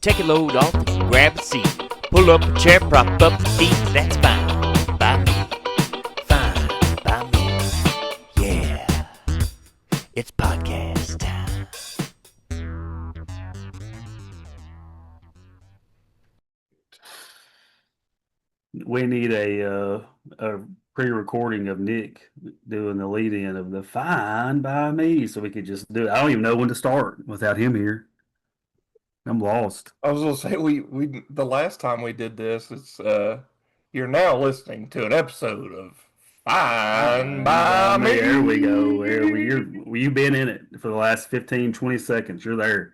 Take a load off and grab a seat. Pull up a chair, prop up your feet. That's fine by me. Fine by me. Yeah. It's podcast time. We need a pre-recording of Nick doing the lead-in of the "Fine by Me," so we could just do it. I don't even know when to start without him here. I'm lost. I was gonna say we the last time we did this, it's you're now listening to an episode of Fine Fine by by me. There we go. Me. You've been in it for the last 15, 20 seconds. You're there.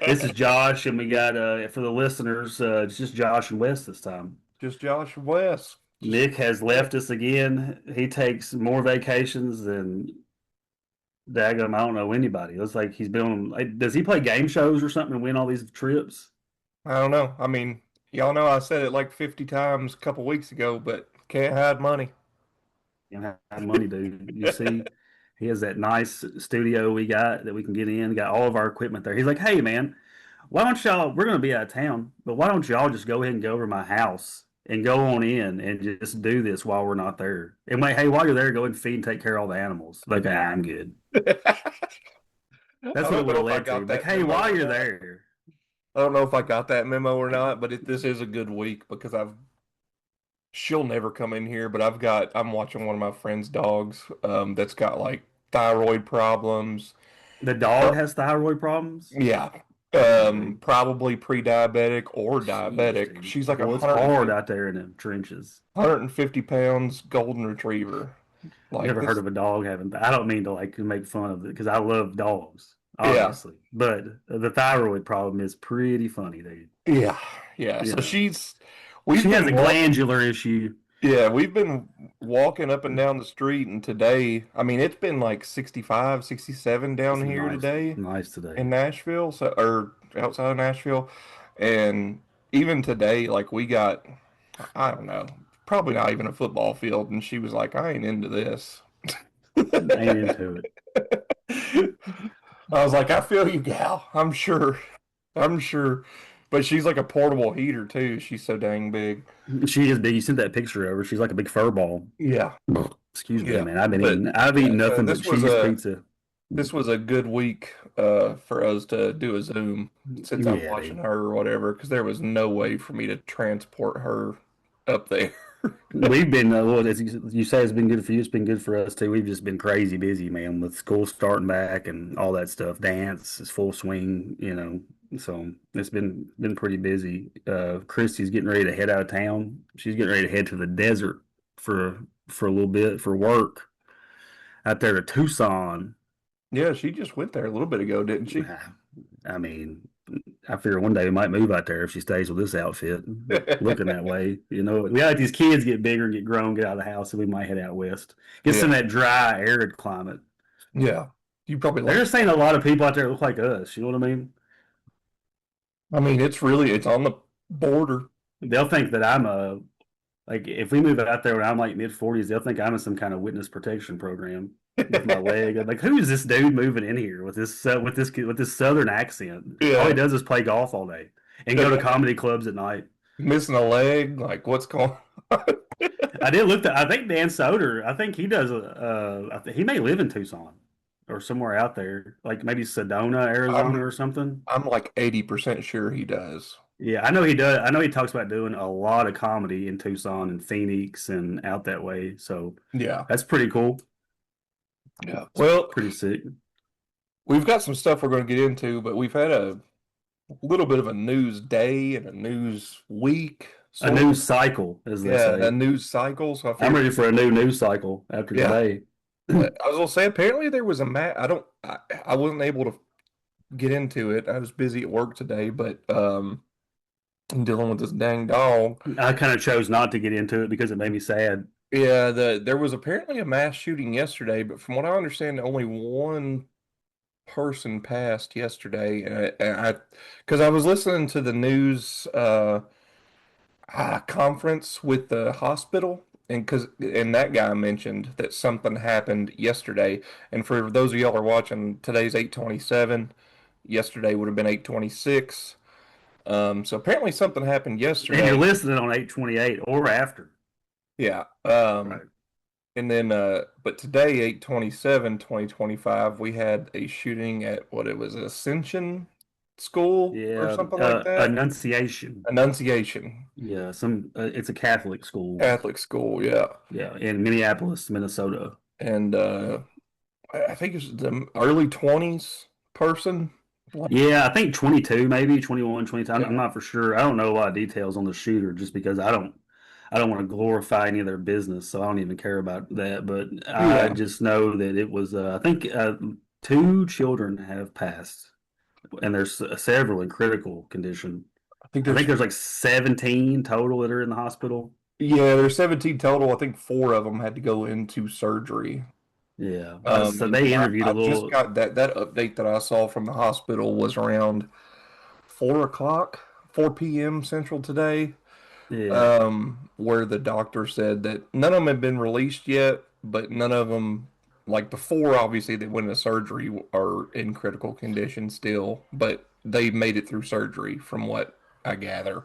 This is Josh, and we got for the listeners, it's just Josh and Wes this time. Just Josh West. Nick has left us again. He takes more vacations than daggum. I don't know anybody. It looks like he's been on. Like, does he play game shows or something and win all these trips? I don't know. I mean, y'all know I said it like 50 times a couple weeks ago, but can't hide money. And have money, dude. You see, he has that nice studio we got that we can get in. Got all of our equipment there. He's like, hey man, why don't y'all? We're gonna be out of town, but why don't y'all just go ahead and go over to my house and go on in and just do this while we're not there? And like, hey, while you're there, go ahead and feed and take care of all the animals. Like, I'm good. That's I what it don't would know have if I led to. got Like, that hey, memo while or you're not. there, I don't know if I got that memo or not, but this is a good week because she'll never come in here, but I'm watching one of my friend's dogs that's got like thyroid problems. the dog has thyroid problems. Yeah. Oh, dude. Probably pre-diabetic or Jeez, diabetic. dude. She's like a Boy, it's hard out there in the trenches. 150 pounds golden retriever. Like Never heard this. of a dog having. I don't mean to like make fun of it because I love dogs, Yeah. obviously. But the thyroid problem is pretty funny, dude. Yeah. Yeah. You So know, we've she has been a walking. glandular issue. Yeah, we've been walking up and down the street, and today, I mean, it's been like 65, 67 It's down here nice, today nice today. in Nashville, so or outside of Nashville. And even today, like we got, I don't know, probably not even a football field, and she was like, I ain't into this. Ain't into it. I was like, I feel you, gal. I'm sure. I'm sure. But she's like a portable heater too. She's so dang big. She is big. You sent that picture over. She's like a big fur ball. Yeah. Excuse me, Yeah. man. I've been But eating. I've yeah, eaten so nothing but cheese pizza. this was a good week for us to do a Zoom since I'm Yeah, watching dude. her or whatever, because there was no way for me to transport her up there. We've been, well, as you say, it's been good for you. It's been good for us too. We've just been crazy busy, man, with school starting back and all that stuff. Dance is full swing, So it's been pretty busy. Christy's getting ready to head out of town. She's getting ready to head to the desert for a little bit for work out there to Tucson. Yeah, she just went there a little bit ago, didn't she? I mean, I figure one day we might move out there if she stays with this outfit. Looking that way, we got these kids get bigger and get grown, get out of the house, and we might head out west, get some Yeah, of that dry, arid climate. yeah. You probably They're like just saying a lot of people out there look like us. You know what I mean? I mean, it's on the border. They'll think that I'm a like if we move out there when I'm like mid 40s, they'll think I'm in some kind of witness protection program with my leg. Like, who is this dude moving in here with this southern accent? All he Yeah. does is play golf all day and go to comedy clubs at night. Missing a leg, like what's going on? I did look at. I think Dan Soder. I think he does. He may live in Tucson or somewhere out there, like maybe Sedona, Arizona, I'm or something. I'm like 80% sure he does. Yeah, I know he does. I know he talks about doing a lot of comedy in Tucson and Phoenix and out that way. So Yeah. that's pretty cool. Yeah. It's Well, pretty sick. we've got some stuff we're going to get into, but we've had a little bit of a news day and a news week, A sort of. news cycle, as they Yeah, a say. news cycle. So I I'm figured, ready for a new news cycle after yeah. today. I was gonna say apparently there was a I don't, I wasn't able to get into it. I was busy at work today, but I'm dealing with this dang dog. I kind of chose not to get into it because it made me sad. Yeah, there was apparently a mass shooting yesterday, but from what I understand, only one person passed yesterday, because I was listening to the news conference with the hospital, and that guy mentioned that something happened yesterday. And for those of y'all who are watching, today's 8/27. Yesterday would have been 8/26. So apparently something happened And you're yesterday. listening on 8/28 or after. Yeah. Right. And then, but today, 8/27/2025, we had a shooting at what it was, Ascension School or Yeah. something like that. Annunciation. Annunciation Yeah. It's a Catholic school. Catholic school, yeah. Yeah. In Minneapolis, Minnesota. And I think it's the early 20s person. Like, Yeah. I think 22, maybe 21, 22. I'm yeah. not for sure. I don't know a lot of details on the shooter just because I don't want to glorify any of their business, so I don't even care about that. But I Yeah. just know that it was, I think, two children have passed, and there's several in critical condition. I think I think there's, there's like 17 total that are in the hospital. yeah, there's 17 total. I think four of them had to go into surgery. Yeah. So And they interviewed a I just little. got that update that I saw from the hospital was around 4 o'clock, 4 p.m. Central today, Yeah. where the doctor said that none of them had been released yet, but none of them, like before, obviously they went into surgery, are in critical condition still, but they made it through surgery, from what I gather.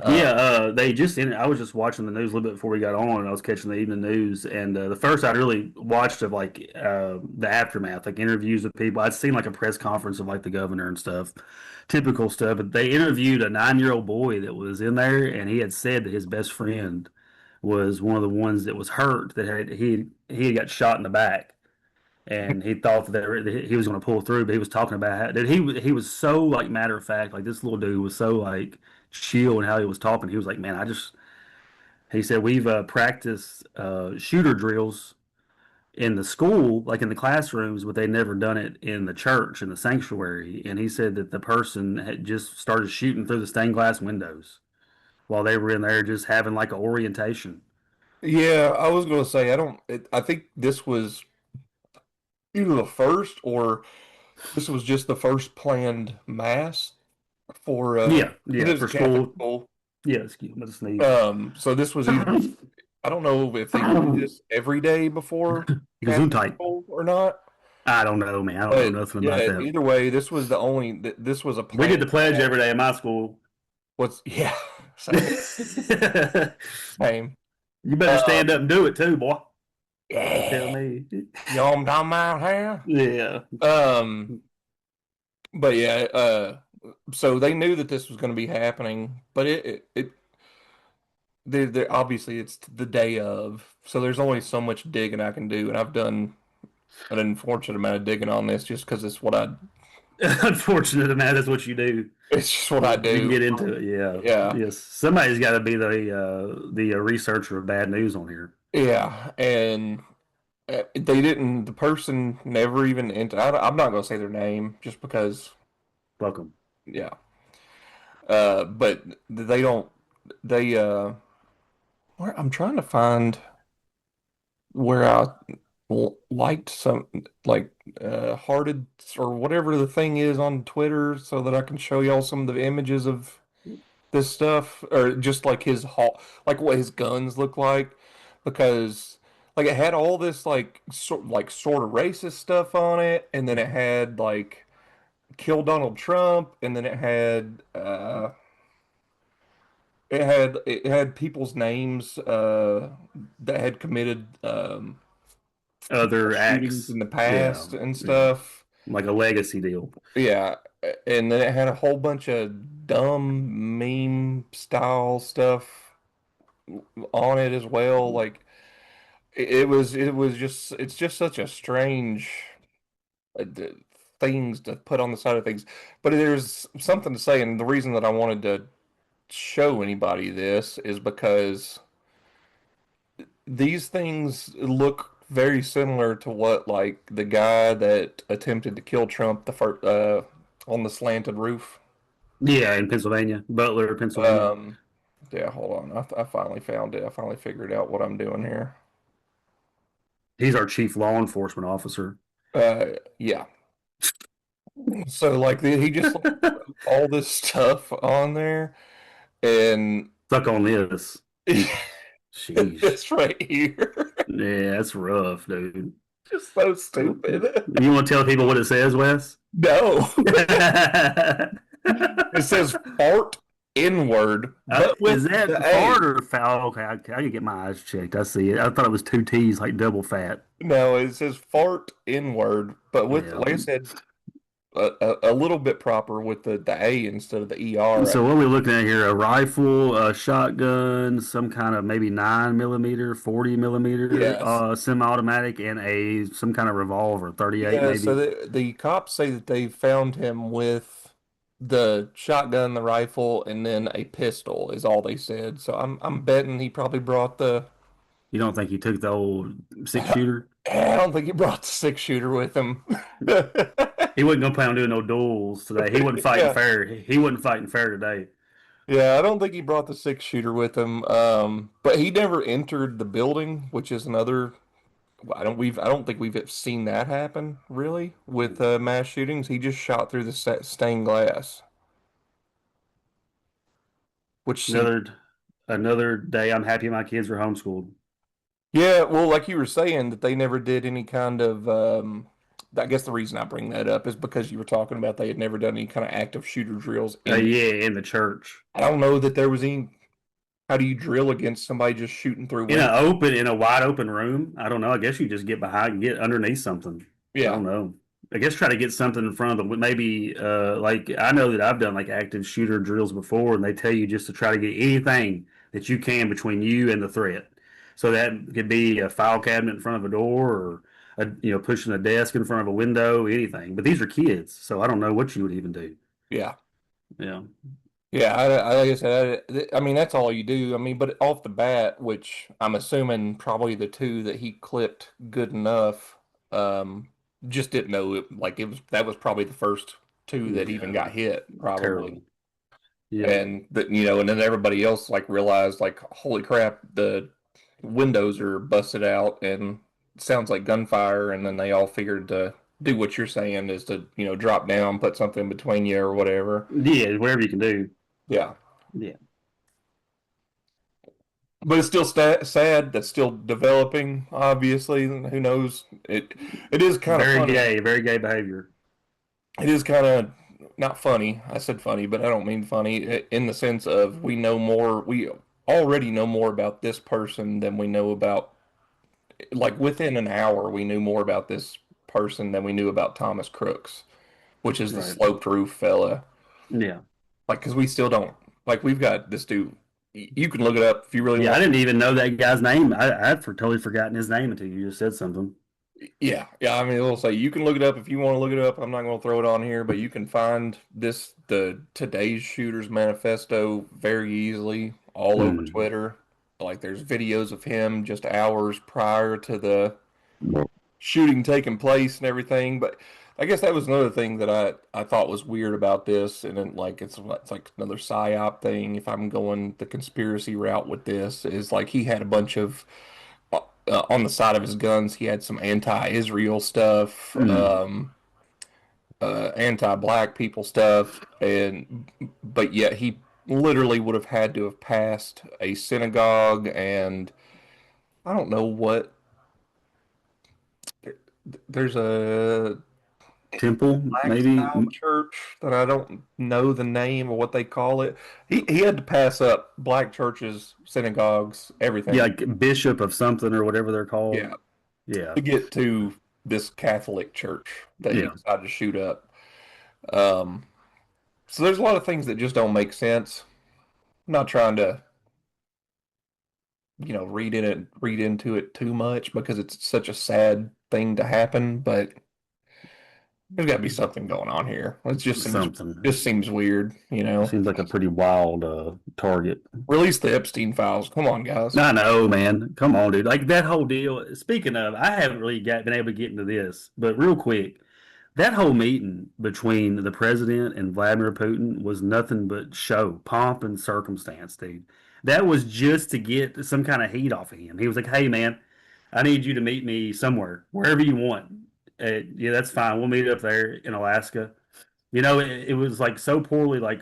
Yeah, Uh, they just I was just watching the news a little bit before we got on, and I was catching the evening news. And the first I'd really watched of like the aftermath, like interviews with people. I'd seen like a press conference of like the governor and stuff, typical stuff. But they interviewed a 9-year-old boy that was in there, and he had said that his best friend was one of the ones that was hurt, that he had got shot in the back, and he thought that he was going to pull through. But he was talking about how that he was so like matter of fact, like this little dude was so like chill and how he was talking. He was like, man, he said we've practiced shooter drills in the school, like in the classrooms, but they never done it in the church, in the sanctuary. And he said that the person had just started shooting through the stained glass windows while they were in there just having like an orientation. yeah, I was going to say, I think this was either the first or this was just the first planned mass for Yeah, it yeah, is a for Catholic school. school. Yeah, excuse me, let's sneeze. So this was either, I don't know if they do this every day before Catholic Gesundheit. school or not, I don't know, man. I don't know but nothing about yeah, that. either way, this was the only this was a We did planned the pledge mass. every day in my school. What's yeah, same, You same. better Um, stand up and do it too, boy. Tell yeah, me. you know what I'm talking about here? Yeah. But yeah, so they knew that this was going to be happening, but they're obviously it's the day of, so there's only so much digging I can do, and I've done an unfortunate amount of digging on this just because Unfortunate, man. That's what you do. it's just what I You can do. get into it. Yeah. Yeah, Yes. Somebody's got to be the researcher of bad news on here. yeah, and they didn't. The person never even entered. I'm not going to say their name just because, Welcome. yeah. But they don't. They I'm trying to find where I liked some like hearted or whatever the thing is on Twitter so that I can show y'all some of the images of this stuff or just like like what his guns look like because like it had all this sort of racist stuff on it and then it had like kill Donald Trump and then it had people's names that had committed Other shootings acts. in the Yeah. past and Yeah. stuff. Like a legacy deal. Yeah, and then it had a whole bunch of dumb meme style stuff on it as well. Like it was just it's just such a strange things to put on the side of things. But there's something to say, and the reason that I wanted to show anybody this is because these things look very similar to what like the guy that attempted to kill Trump the first on the slanted roof. Yeah, in Pennsylvania, Butler, Pennsylvania. Um, yeah, hold on. I finally found it. I finally figured out what I'm doing here. He's our chief law enforcement officer. Yeah. So like he just like, wrote all this stuff on there, and Stuck on this. Sheesh. this right here, Yeah, that's rough, dude. just so stupid. You want to tell people what it says, Wes? No. It says fart inward, but Is with that the fart A. or foul? Okay, I can get my eyes checked. I see it. I thought it was two T's, like double fat. No, it says fart inward, but with, Yeah. like I said, a little bit proper with the A instead of the ER. So what are we looking at here? A rifle, a shotgun, some kind of maybe 9 millimeter, 40 millimeter, Yes. semi-automatic, and a some kind of revolver, 38 Yeah, so maybe. the cops say that they found him with the shotgun, the rifle, and then a pistol is all they said. So I'm betting he probably brought the You don't think he took the old six I shooter? don't think he brought the six shooter with him. He wasn't gonna plan on doing no duels today. He wasn't fighting Yeah. fair. He wasn't fighting fair today. Yeah, I don't think he brought the six shooter with him. But he never entered the building, which is another I don't think we've seen that happen really with mass shootings. He just shot through the stained glass, which seems Another another day. I'm happy my kids were homeschooled. yeah. Well, like you were saying that they never did any kind of. I guess the reason I bring that up is because you were talking about they had never done any kind of active shooter drills in. Yeah, in the church. I don't know that there was any. How do you drill against somebody just shooting through In windows? a wide open room. I don't know. I guess you just get behind and get underneath something. I Yeah, don't know. I guess try to get something in front of them. Maybe like I know that I've done like active shooter drills before, and they tell you just to try to get anything that you can between you and the threat. So that could be a file cabinet in front of a door, or pushing a desk in front of a window, anything. But these are kids, so I don't know what you would even do. yeah. Yeah, Yeah, like I said, I mean that's all you do. I mean, but off the bat, which I'm assuming probably the two that he clipped good enough, um, just didn't know like it was that was probably the first two that even yeah, got hit, probably. terrible. Yeah, And that and then everybody else like realized like, holy crap, the windows are busted out and it sounds like gunfire, and then they all figured to do what you're saying is to, drop down, put something between you or whatever. yeah, whatever you can do. Yeah. Yeah. But it's still sad. That's still developing. Obviously, who knows? It is kind of funny. Very gay behavior. It is kind of not funny. I said funny, but I don't mean funny in the sense of we know more. We already know more about this person than we know about. Like within an hour, we knew more about this person than we knew about Thomas Crooks, which is the Right. sloped roof fella. Yeah. Like, because we still don't. Like, we've got this dude. You can look it up if you really Yeah, I want. didn't even know that guy's name. I'd totally forgotten his name until you just said something. Yeah, yeah. I mean, it'll say you can look it up if you want to look it up. I'm not going to throw it on here, but you can find the today's shooters manifesto very easily all over Hmm. Twitter. Like, there's videos of him just hours prior to the shooting taking place and everything. But I guess that was another thing that I thought was weird about this, and then like it's like another psyop thing. If I'm going the conspiracy route with this, is like he had a bunch of on the side of his guns, he had some anti-Israel stuff, Hmm. anti-black people stuff, and but yet he literally would have had to have passed a synagogue, and I don't know what. There's a Temple, black maybe. style church that I don't know the name or what they call it. He had to pass up black churches, synagogues, Yeah, everything. like bishop of something or whatever they're called. Yeah, Yeah. to get to this Catholic church that he Yeah. decided to shoot up. Um, so there's a lot of things that just don't make sense. I'm not trying to, read into it too much because it's such a sad thing to happen, but there's got to be something going on here. It Something. just seems weird. Seems like a pretty wild target. Release the Epstein files. Come on, guys. I know, man. Come on, dude. Like that whole deal. Speaking of, I haven't really been able to get into this, but real quick, that whole meeting between the president and Vladimir Putin was nothing but show, pomp, and circumstance, dude. That was just to get some kind of heat off of him. He was like, "Hey, man, I need you to meet me somewhere, wherever you want. Yeah, that's fine. We'll meet up there in Alaska." It was like so poorly, like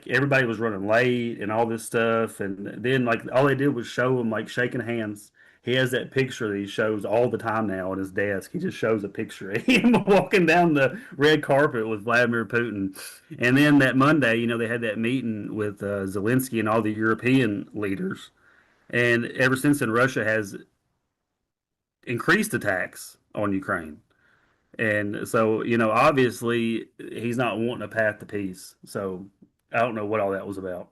everybody was running late and all this stuff, and then like all they did was show him like shaking hands, he has that picture that he shows all the time now on his desk. He just shows a picture of him walking down the red carpet with Vladimir Putin. And then that Monday, they had that meeting with Zelensky and all the European leaders. And ever since then, Russia has increased attacks on Ukraine. And so, obviously he's not wanting a path to peace. So I don't know what all that was about.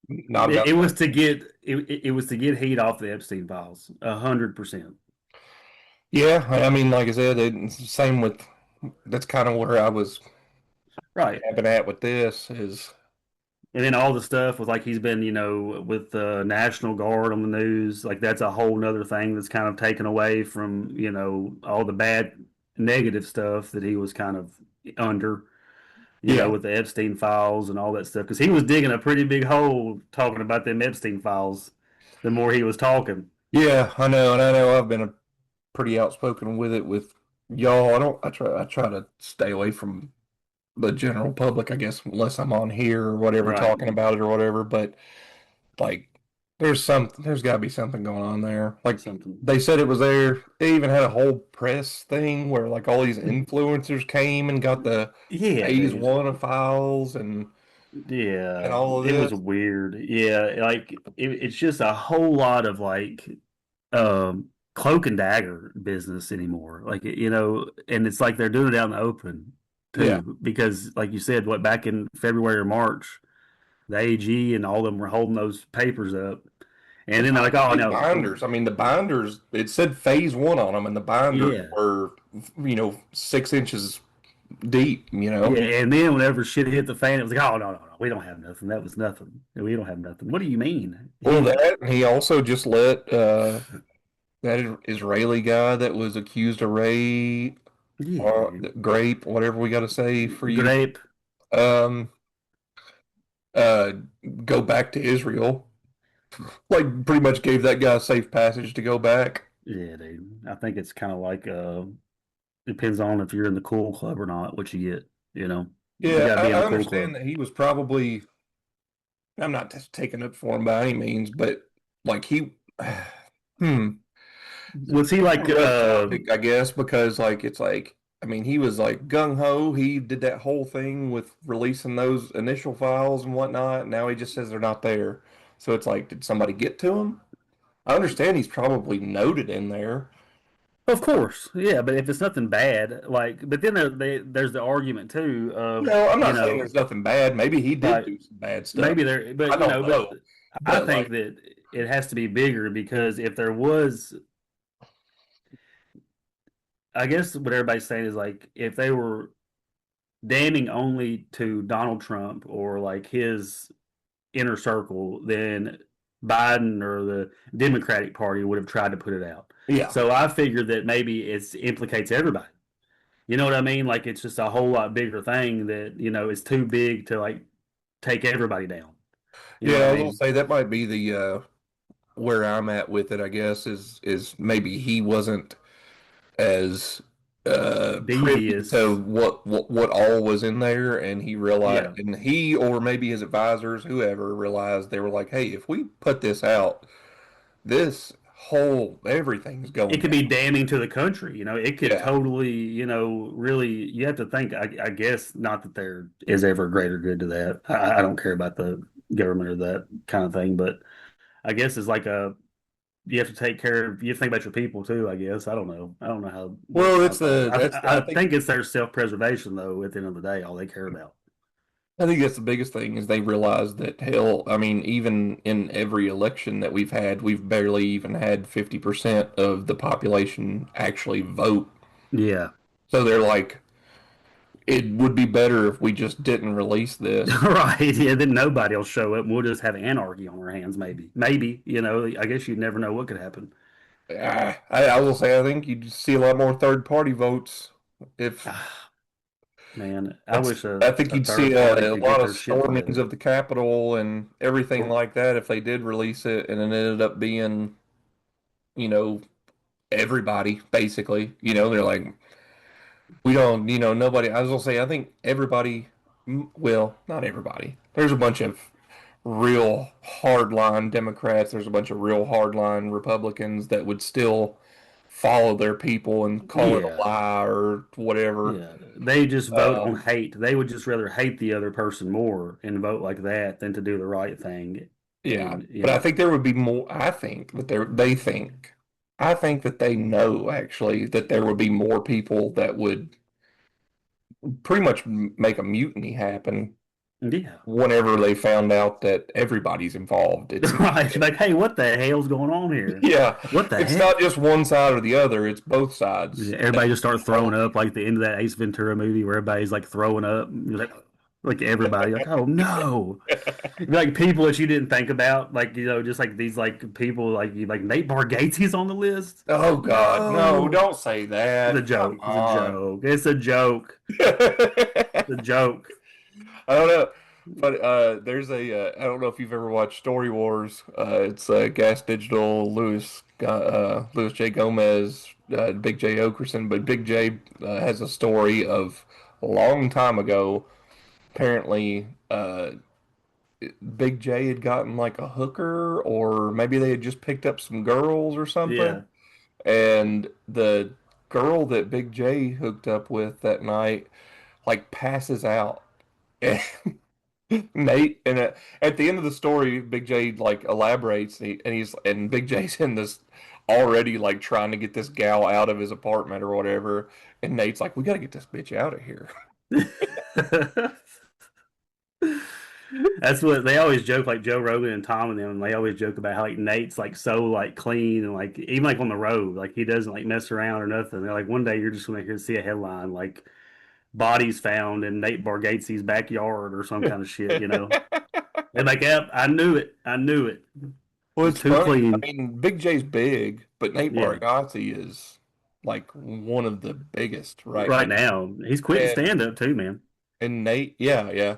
Not It, about it was that. to get it was to get heat off the Epstein files, 100%. Yeah, I mean, like I said, it's the same with. That's kind of where I was Right. tapping at with this is. And then all the stuff with like he's been, with the National Guard on the news, like that's a whole nother thing that's kind of taken away from, all the bad negative stuff that he was kind of under, Yeah, with the Epstein files and all that stuff. Because he was digging a pretty big hole talking about them Epstein files the more he was talking. yeah, I know, and I know I've been a pretty outspoken with it with y'all. I try to stay away from the general public, I guess, unless I'm on here or whatever Right. talking about it or whatever. But like, there's got to be something going on there. Like Something. they said it was there. They even had a whole press thing where like all these influencers came and got the Yeah, phase dude. one of files and Yeah, all of it was this. weird. Yeah, like it's just a whole lot of like cloak and dagger business anymore. Like and it's like they're doing it out in the open Yeah. too, because like you said, what back in February or March, the AG and all of them were holding those papers up, and then they're like, oh Big no, binders. I mean, the binders, it said phase one on them, and the binders yeah, were, 6 inches deep, yeah, and then whenever shit hit the fan, it was like, oh no, no, no, we don't have nothing. That was nothing. We don't have nothing. What do you mean? Well, that, and he also just let that Israeli guy that was accused of rape, Yeah, dude. grape, whatever we got to say for you, Grape. um, uh, go back to Israel. Like, pretty much gave that guy a safe passage to go back. Yeah, dude. I think it's kind of like depends on if you're in the cool club or not, what you get, you know. You Yeah, gotta I, be in I the cool understand club. that he was probably. I'm not just taking it for him by any means, but like he, hmm, Was he like rough topic, I guess, because like it's like I mean he was like gung ho. He did that whole thing with releasing those initial files and whatnot. Now he just says they're not there. So it's like, did somebody get to him? I understand he's probably noted in there. of course, yeah, but if it's nothing bad, like but then there's the argument too of, No, I'm not saying there's nothing bad. Maybe he did like do some bad stuff. maybe there I but don't but know. I But think like, that it has to be bigger because if there was I guess what everybody's saying is like if they were damning only to Donald Trump or like his inner circle, then Biden or the Democratic Party would have tried to put it out. yeah, So I figured that maybe it implicates everybody. You know what I mean? Like it's just a whole lot bigger thing that is too big to like take everybody down. You know what yeah. I I was gonna mean? say that might be the where I'm at with it, I guess, is maybe he wasn't as privy to Devious. what all was in there, and he realized, Yeah. and he or maybe his advisors, whoever, realized they were like, hey, if we put this out, this whole everything's It going could down. be damning to the country. It could Yeah, totally, really, you have to think, I guess, not that there is ever greater good to that. I don't care about the government or that kind of thing, but I guess it's like you have to take care of, you have to think about your people too, I guess. I don't know. I don't know how that well, kind it's of falls. the that's I think it's their self-preservation though, at the end of the day, all they care about. I think that's the biggest thing is they realize that hell, I mean, even in every election that we've had, we've barely even had 50% of the population actually vote. Yeah. So they're like, it would be better if we just didn't release this. Right. Yeah, then nobody will show up and we'll just have anarchy on our hands, maybe. Maybe, I guess you'd never know what could happen. I will say I think you'd see a lot more third party votes if Man, I that's. wish I think a you'd see third party a could get lot of their shit stormings together. of the Capitol and everything like that if they did release it, and it ended up being, you know, everybody basically. They're like, we don't, nobody. I was gonna say, I think everybody. Well, not everybody. There's a bunch of real hardline Democrats. There's a bunch of real hardline Republicans that would still follow their people and call it a Yeah. lie or whatever. Yeah, they just vote on Um, hate. They would just rather hate the other person more and vote like that than to do the right thing. yeah, And but I think there would be more. I think that they know actually that there would be more people that would pretty much make a mutiny happen yeah, whenever they found out that everybody's involved. It's right. Like, hey, what the hell's going on here? yeah, What the it's heck? not just one side or the other, it's both sides. Yeah, everybody just start throwing up like the end of that Ace Ventura movie where everybody's like throwing up. You're like everybody, like, oh no. Like people that you didn't think about, like just like these like people like Nate Bargatze's on the list. Oh God, no, No, don't say it's a that. Come joke. It's a on. joke. It's a joke. It's a joke. I don't know, but there's a I don't know if you've ever watched Story Wars. It's Gas Digital, Louis J. Gomez, Big J. Okerson, but Big J has a story of a long time ago. Apparently, Big J had gotten like a hooker, or maybe they had just picked up some girls or something, Yeah. and the girl that Big J hooked up with that night like passes out. Nate, and at the end of the story, Big J like elaborates, and Big J's in this already like trying to get this gal out of his apartment or whatever, and Nate's like, "We got to get this bitch out of here." That's what they always joke, like Joe Rogan and Tom and them. They always joke about how like Nate's like so like clean and like even like on the road, like he doesn't like mess around or nothing. They're like one day you're just gonna hear see a headline like bodies found in Nate Bargatze's backyard or some kind of shit. They're like, yep, I knew it. I knew it. Well, He's it's too funny. I clean. mean, Big J's big, but Nate Yeah. Bargatze is like one of the biggest right now. Right now. He's quitting And stand up too, man. Nate, yeah, yeah,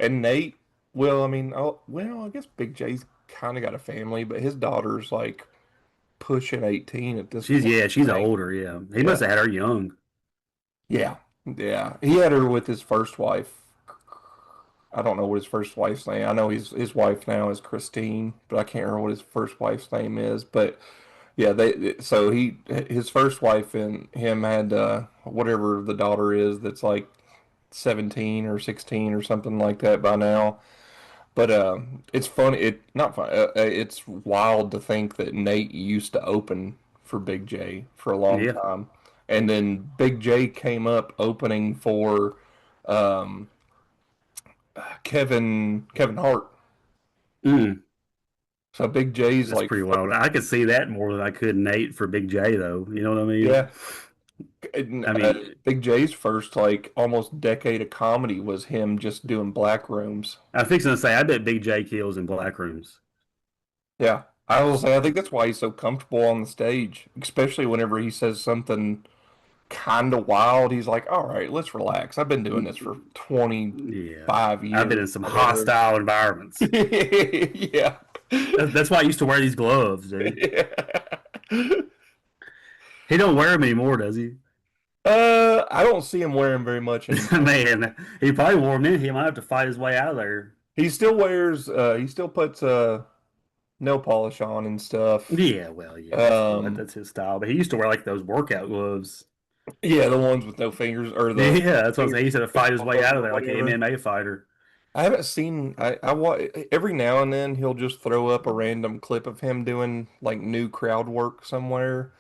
and Nate. Well, I mean, I guess Big J's kind of got a family, but his daughter's like pushing 18 at this point, She's I think. older, yeah. He Yeah. must have had her young. Yeah. Yeah. He had her with his first wife. I don't know what his first wife's name. I know his wife now is Christine, but I can't remember what his first wife's name is. But yeah, so his first wife and him had whatever the daughter is that's like 17 or 16 or something like that by now. But it's funny. It not fun. It's wild to think that Nate used to open for Big J for a long Yeah. time, and then Big J came up opening for um, Kevin Hart. Mm, So Big J's that's like pretty wild. I could see that more than I could Nate for Big J though. You know what I mean? yeah. And, I mean, Big J's first like almost decade of comedy was him just doing black rooms. I was fixing to say I bet Big J kills in black rooms. Yeah, I will say I think that's why he's so comfortable on the stage, especially whenever he says something kind of wild. He's like, all right, let's relax. I've been doing this for Yeah. 25 I've been years. in some Whatever. hostile environments. Yeah. That's why I used to wear these gloves, dude. Yeah. He don't wear them anymore, does he? I don't see him wearing very much anymore. Man, he probably wore them in. He might have to fight his way out of there. He still puts nail polish on and stuff. Yeah, well, yeah, Um, that's his style. But he used to wear like those workout gloves. yeah, the ones with no fingers or the Yeah, that's what I'm saying. He used to fight his way out of there like an whatever. MMA fighter. I haven't seen. Every now and then he'll just throw up a random clip of him doing like new crowd work somewhere.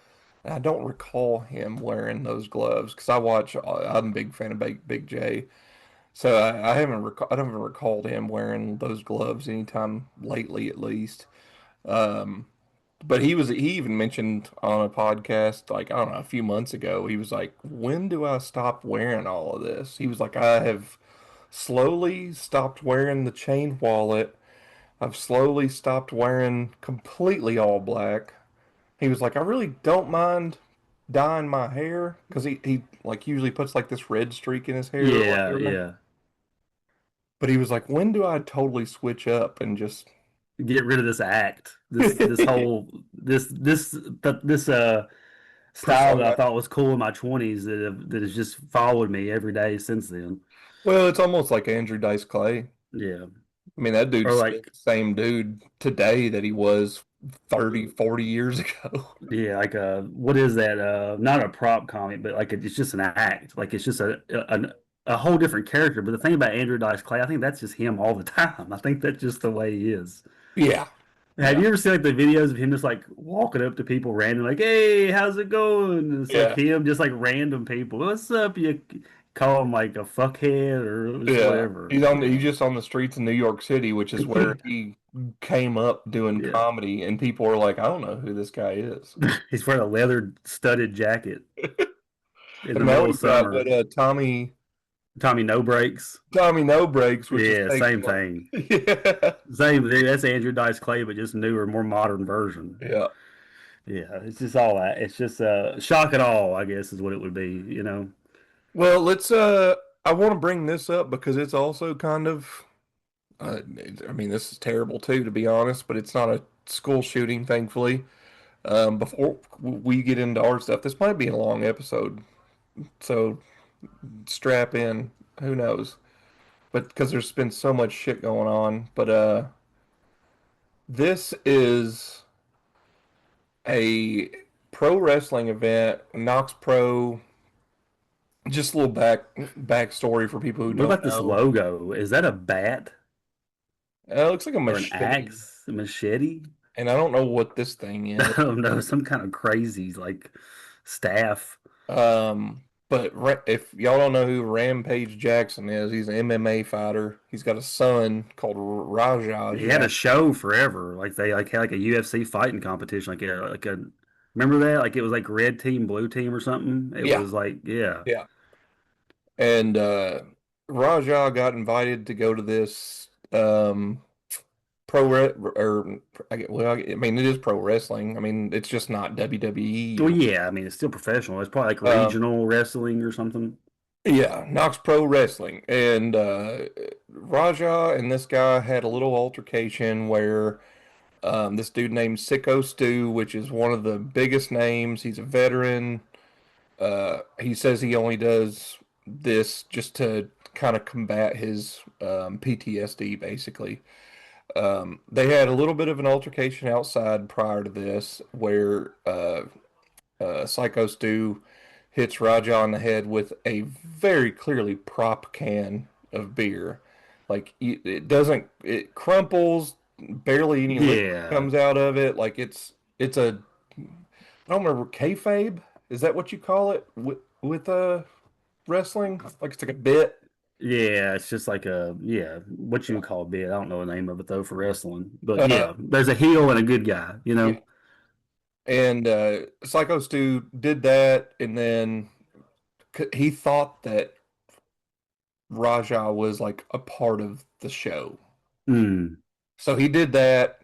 And I don't recall him wearing those gloves because I'm a big fan of Big J, so I haven't recalled him wearing those gloves anytime lately, at least. Um, but he even mentioned on a podcast like I don't know a few months ago. He was like, "When do I stop wearing all of this?" He was like, "I have slowly stopped wearing the chain wallet. I've slowly stopped wearing completely all black." He was like, "I really don't mind dyeing my hair because he like usually puts like this red streak in his hair or Yeah, whatever." yeah. But he was like, "When do I totally switch up and just?" Get rid of this act. This whole this style that I Persona. thought was cool in my 20s that has just followed me every day since then. Well, it's almost like Andrew Dice Clay. Yeah. I mean, that Or dude's still like, the same dude today that he was 30, 40 years ago. yeah, like what is that? Not a prop comic, but like it's just an act. Like it's just a whole different character. But the thing about Andrew Dice Clay, I think that's just him all the time. I think that's just the way he is. Yeah. Have Yeah. you ever seen like the videos of him just like walking up to people random, like, "Hey, how's it going?" And it's like Yeah. him, just like random people. "What's up?" You call him like a fuckhead or just Yeah. whatever. He's just on the streets in New York City, which is where he came up doing Yeah, comedy, and people are like, I don't know who this guy is. he's wearing a leather studded jacket in the And now middle of he's got summer. what Tommy No Breaks. Tommy No Breaks, which is Yeah, taking same like thing. yeah. Same thing. That's Andrew Dice Clay, but just newer, more modern version. Yeah. Yeah, it's just all that. It's just shock and awe, I guess, is what it would be. You know. Well, let's I want to bring this up because it's also kind of I mean, this is terrible too, to be honest, but it's not a school shooting, thankfully. Before we get into our stuff, this might be a long episode, so strap in. Who knows? But because there's been so much shit going on, but this is a pro wrestling event, Knox Pro. Just a little backstory for people who What don't about this know. logo? Is that a bat It looks like a or an machete, axe? A machete? and I don't know what this thing I is. don't know, some kind of crazy like staff. But if y'all don't know who Rampage Jackson is, he's an MMA fighter. He's got a son called Raja He had a Jackson. show forever. Like they like had like a UFC fighting competition. Remember that? Like it was like red team, blue team or something. It Yeah, was like yeah. yeah. And Raja got invited to go to this pro re or I mean it is pro wrestling. I mean it's just not WWE Well, or yeah. I mean, it's still professional. It's probably like um regional wrestling or something. yeah, Knox Pro Wrestling. And Raja and this guy had a little altercation where this dude named Sicko Stu, which is one of the biggest names. He's a veteran. He says he only does this just to kind of combat his PTSD, basically. They had a little bit of an altercation outside prior to this where Psycho Stu hits Raja on the head with a very clearly prop can of beer. Like it doesn't, it crumples, barely any liquid Yeah. comes out of it. Like it's a, I don't remember kayfabe. Is that what you call it with wrestling? Like it's like a bit. Yeah, it's just like what you would call a bit. I don't know the name of it though for wrestling. But Uh, yeah, there's a heel and a good guy, you yeah. know? And Psycho Stu did that, and then he thought that Raja was like a part of the show. Mm. So he did that.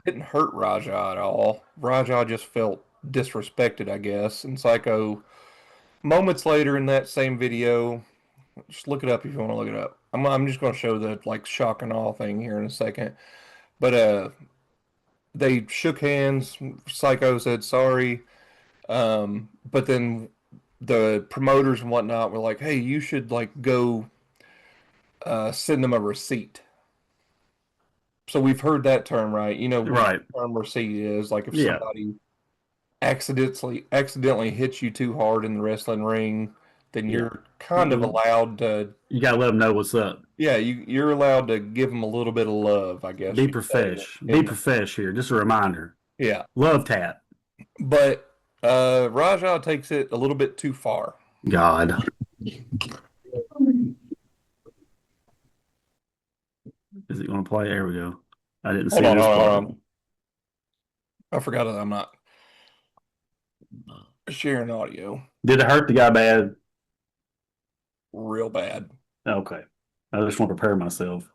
Didn't hurt Raja at all. Raja just felt disrespected, I guess. And Psycho, moments later in that same video, just look it up if you want to look it up. I'm just going to show the like shock and awe thing here in a second. But they shook hands. Psycho said sorry. But then the promoters and whatnot were like, "Hey, you should like go send them a receipt." So we've heard that term, right? You know what Right. the term receipt is. Like if Yeah. somebody accidentally hits you too hard in the wrestling ring, then Yeah. you're kind of allowed to, You gotta let them know what's up. yeah, you're allowed to give them a little bit of love, I guess Be you could say. profesh. Be profesh here. Just a reminder. Yeah, Love tap. but Raja takes it a little bit too far. God. Is it gonna play? There we go. I didn't see Hold on, this hold part. on. I forgot that I'm not sharing audio. Did it hurt the guy bad? Real bad. Okay. I just want to prepare myself.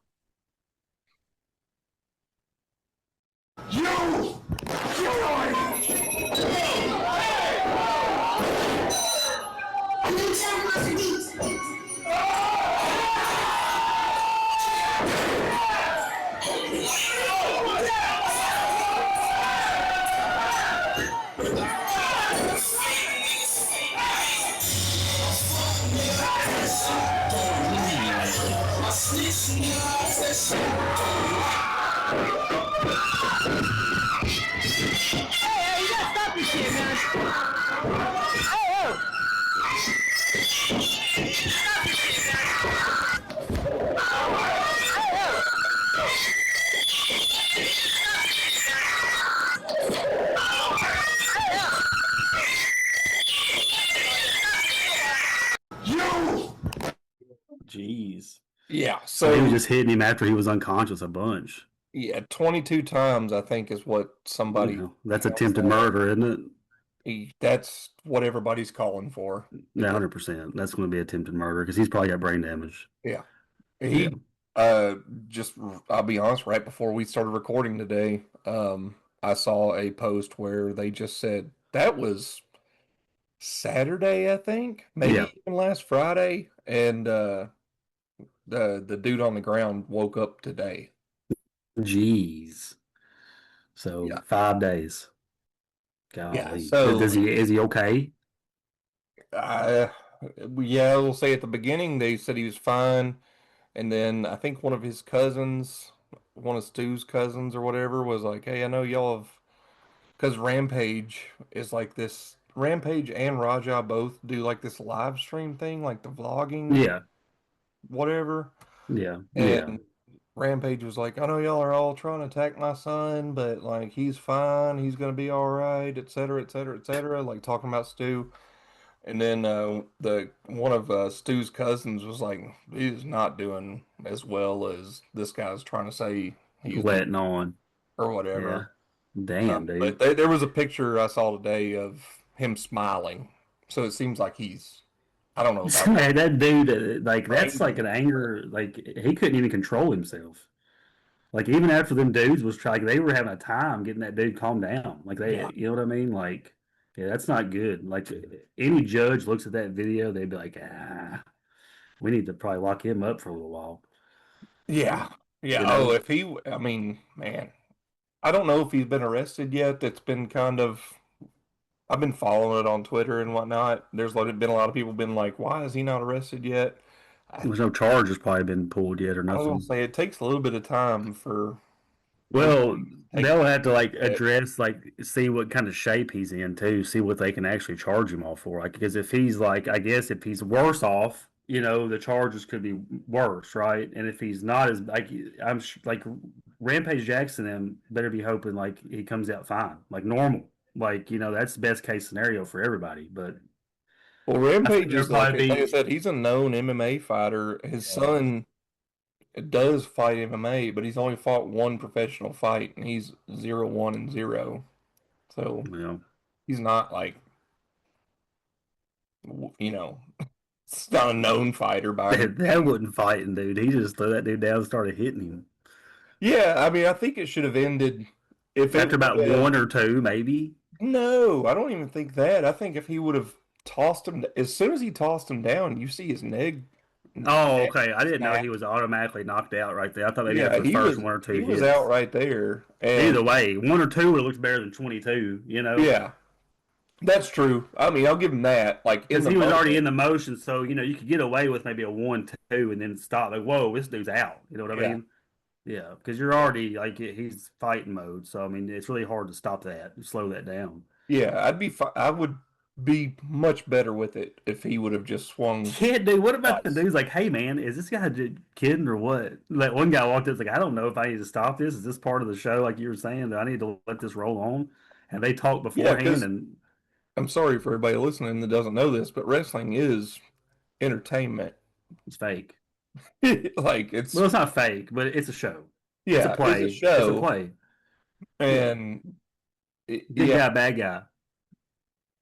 Hey, you gotta stop this shit, man. Hey, stop this shit, man. Jeez. Yeah. So he was So just hitting him after he was unconscious a bunch. yeah, 22 times I think is what somebody. You know, that's counts attempted that. murder, isn't it? That's what everybody's calling for. Yeah, 100%. That's going to be attempted murder because he's probably got brain damage. Yeah. Yeah. He just I'll be honest, right before we started recording today, I saw a post where they just said that was Saturday, I think, maybe Yeah. even last Friday, and the dude on the ground woke up today. Jeez. So Yeah. 5 days. Yeah, Golly. so Is he okay? uh, yeah, we'll say at the beginning they said he was fine, and then I think one of his cousins, one of Stu's cousins or whatever, was like, "Hey, I know y'all have." Because Rampage is like this. Rampage and Raja both do like this live stream thing, like the vlogging, Yeah. whatever. Yeah. Yeah. And Rampage was like, I know y'all are all trying to attack my son, but like he's fine, he's gonna be all right, et cetera, et cetera, et cetera. Like talking about Stu. And then the one of Stu's cousins was like, he's not doing as well as this guy's trying to say he's doing Letting on. or Yeah. whatever. Damn, But dude. there was a picture I saw today of him smiling. So it seems like he's, I don't know about Man, that dude, like, that's like angry. an anger. Like, he couldn't even control himself. Like, even after them dudes was trying, they were having a time getting that dude calmed down. Like, Yeah. you know what I mean? Like, yeah, that's not good. Like, any judge looks at that video, they'd be like, we need to probably lock him up for a little while. Yeah. Yeah. You Oh, know? if he, I mean, man, I don't know if he's been arrested yet. It's been kind of, I've been following it on Twitter and whatnot. There's been a lot of people been like, why is he not arrested yet? I, There's no charges probably been pulled yet or I was gonna nothing. say it takes a little bit of time for Well, anybody to take they'll have to like it. address like see what kind of shape he's in too, see what they can actually charge him all for. Like because if he's like I guess if he's worse off, you know, the charges could be worse, right? And if he's not as like like Rampage Jackson and better be hoping like he comes out fine, like normal. Like, you know, that's the best case scenario for everybody. But Well, I think Rampage there'll is like, probably like I be said, he's a known MMA fighter. His yeah, son does fight MMA, but he's only fought one professional fight, and he's 0-1-0. So you know, he's not like, you know, it's not a known fighter by any that means. wasn't fighting, dude. He just threw that dude down and started hitting him. Yeah, I mean, I think it should have ended if it After would have about been. one or two, maybe. No, I don't even think that. I think if he would have tossed him, as soon as he tossed him down, you see his Oh, neck okay. I didn't know he snap. was automatically knocked out right there. I thought maybe Yeah, after the first one or two he was out hits. right there, Either and way, one or two would have looked better than 22, you know? yeah, that's true. I mean, I'll give him that. Like in Because the he was already in moment, the motion, so, you know, you could get away with maybe a 1-2 and then stop. Like, whoa, this dude's out. You know what I yeah, mean? Yeah, because you're already, like, he's fighting mode. So, I mean, it's really hard to stop that, slow that down. yeah, I would be much better with it if he would have just swung Yeah, dude, what about the twice. dudes like, hey, man, is this guy kidding or what? Like, one guy walked up, like, I don't know if I need to stop this. Is this part of the show, like you were saying, that I need to let this roll on? And they talked Yeah, beforehand, because and I'm sorry for everybody listening that doesn't know this, but wrestling is entertainment. it's fake. Like Well, it's it's not fake, but it's a show. It's a yeah, it's a play. It's a show, play. Yeah. and Good yeah. guy, bad guy.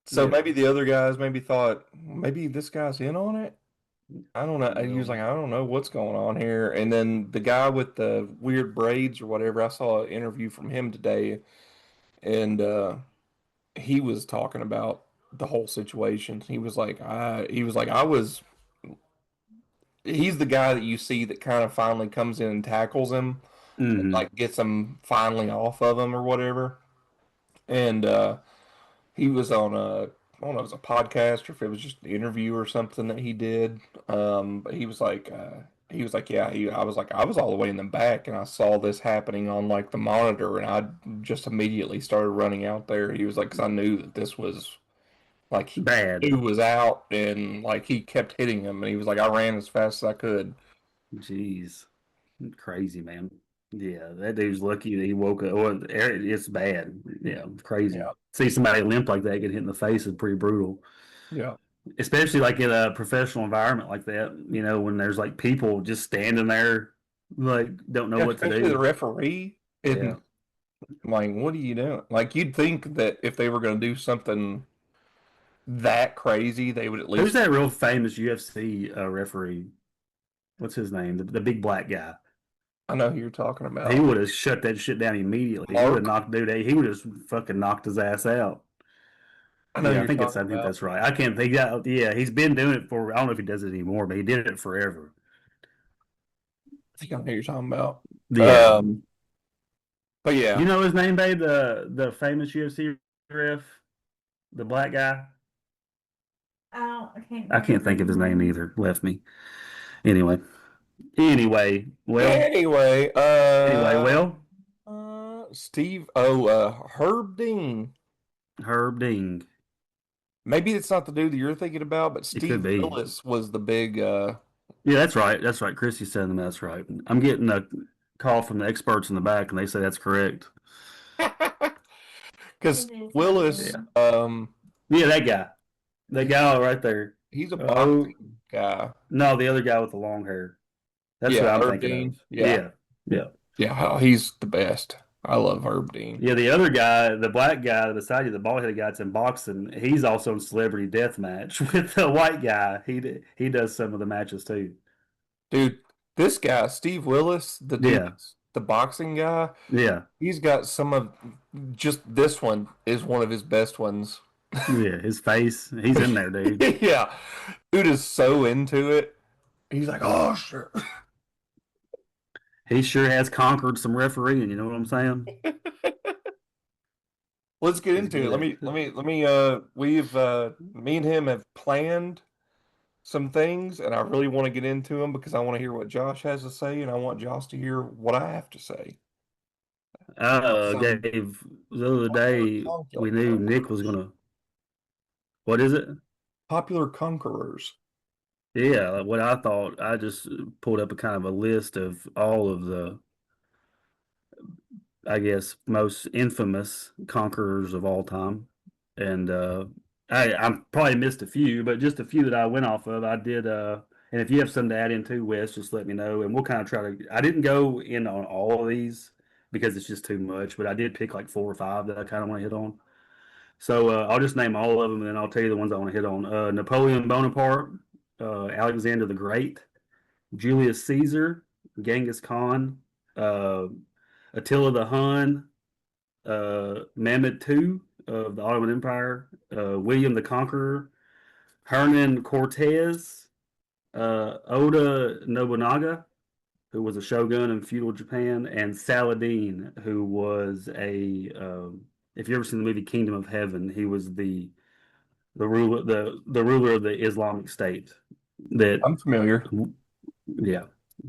So Yeah. maybe the other guys maybe thought maybe this guy's in on it. I don't know. He was Well, like, I don't know what's going on here. And then the guy with the weird braids or whatever, I saw an interview from him today, and he was talking about the whole situation. He was like, I was. He's the guy that you see that kind of finally comes in and tackles him, and hmm like gets him finally off of him or whatever. And he was on a, I don't know, if it was a podcast or if it was just an interview or something that he did. But he was like, he was like, yeah, I was like, I was all the way in the back and I saw this happening on like the monitor and I just immediately started running out there. He was like, because I knew that this was like Bad. he was out and like he kept hitting him and he was like, I ran as fast as I could. Jeez. Crazy, man. Yeah, that dude's lucky that he woke up. Well, it's bad. Yeah, it's crazy. Yeah, See somebody limp like that get hit in the face is pretty brutal. yeah, Especially like in a professional environment like that, when there's like people just standing there, like don't know yeah. what to Especially the do. referee. Yeah. And like, what are you doing? Like, you'd think that if they were going to do something that crazy, they would at Who's least. that real famous UFC referee? What's his name? The big black guy. I know who you're talking He about. would have shut that shit down immediately. He would have Mark. knocked dude. He would have fucking knocked his ass out. I know who Yeah, I you're think talking I think about. that's right. I can't think. Yeah, he's been doing it for. I don't know if he does it anymore, but he did it forever. I think I know who you're talking about. Yeah. But You yeah, know his name, babe? The famous UFC ref, the black guy. I can't I can't remember think of his his name name. either. Left me. Anyway. Anyway. Well. anyway, Anyway. Well. Steve, Herb Dean. Herb Ding. Maybe it's not the dude that you're thinking about, but It could Steve be. Willis was the big, Yeah, that's right. That's right. Chrissy's telling me that's right. I'm getting a call from the experts in the back, and they say that's correct. because It is Willis, Yeah. Yeah, that guy. That guy right there. he's a Oh boxing guy. no, the other guy with the long hair. That's who Yeah, I'm Herb thinking of. Dean. Yeah, Yeah. Yeah. yeah, he's the best. I love Herb Dean. Yeah, the other guy, the black guy beside you, the bald headed guy that's in boxing, he's also in Celebrity Deathmatch with the white guy. He does some of the matches too. Dude, this guy, Steve Willis, the dude, Yeah. the boxing guy, Yeah. he's got some of just this one is one of his best ones. Yeah. His face. He's in there, dude. Yeah. Dude is so into it. He's like, oh, sure. He sure has conquered some refereeing, you know what I'm saying? Let's get He's into it. good at it. We've, me and him have planned some things, and I really want to get into them because I want to hear what Josh has to say, and I want Josh to hear what I have to say. Some Gave the other popular day we knew Nick was conquerors. gonna. What is it? Popular conquerors. Yeah, like what I thought. I just pulled up a kind of a list of all of the, I guess, most infamous conquerors of all time, and I probably missed a few, but just a few that I went off of. I did. And if you have something to add into, Wes, just let me know, and we'll kind of try to. I didn't go in on all of these because it's just too much, but I did pick like 4 or 5 that I kind of want to hit on. So I'll just name all of them, and then I'll tell you the ones I want to hit on. Napoleon Bonaparte, Alexander the Great, Julius Caesar, Genghis Khan, uh, Attila the Hun, Mehmed II of the Ottoman Empire, William the Conqueror, Hernan Cortez, Oda Nobunaga, who was a shogun in feudal Japan, and Saladin, who was if you ever seen the movie Kingdom of Heaven, he was the ruler of the Islamic State. That I'm familiar. Yeah,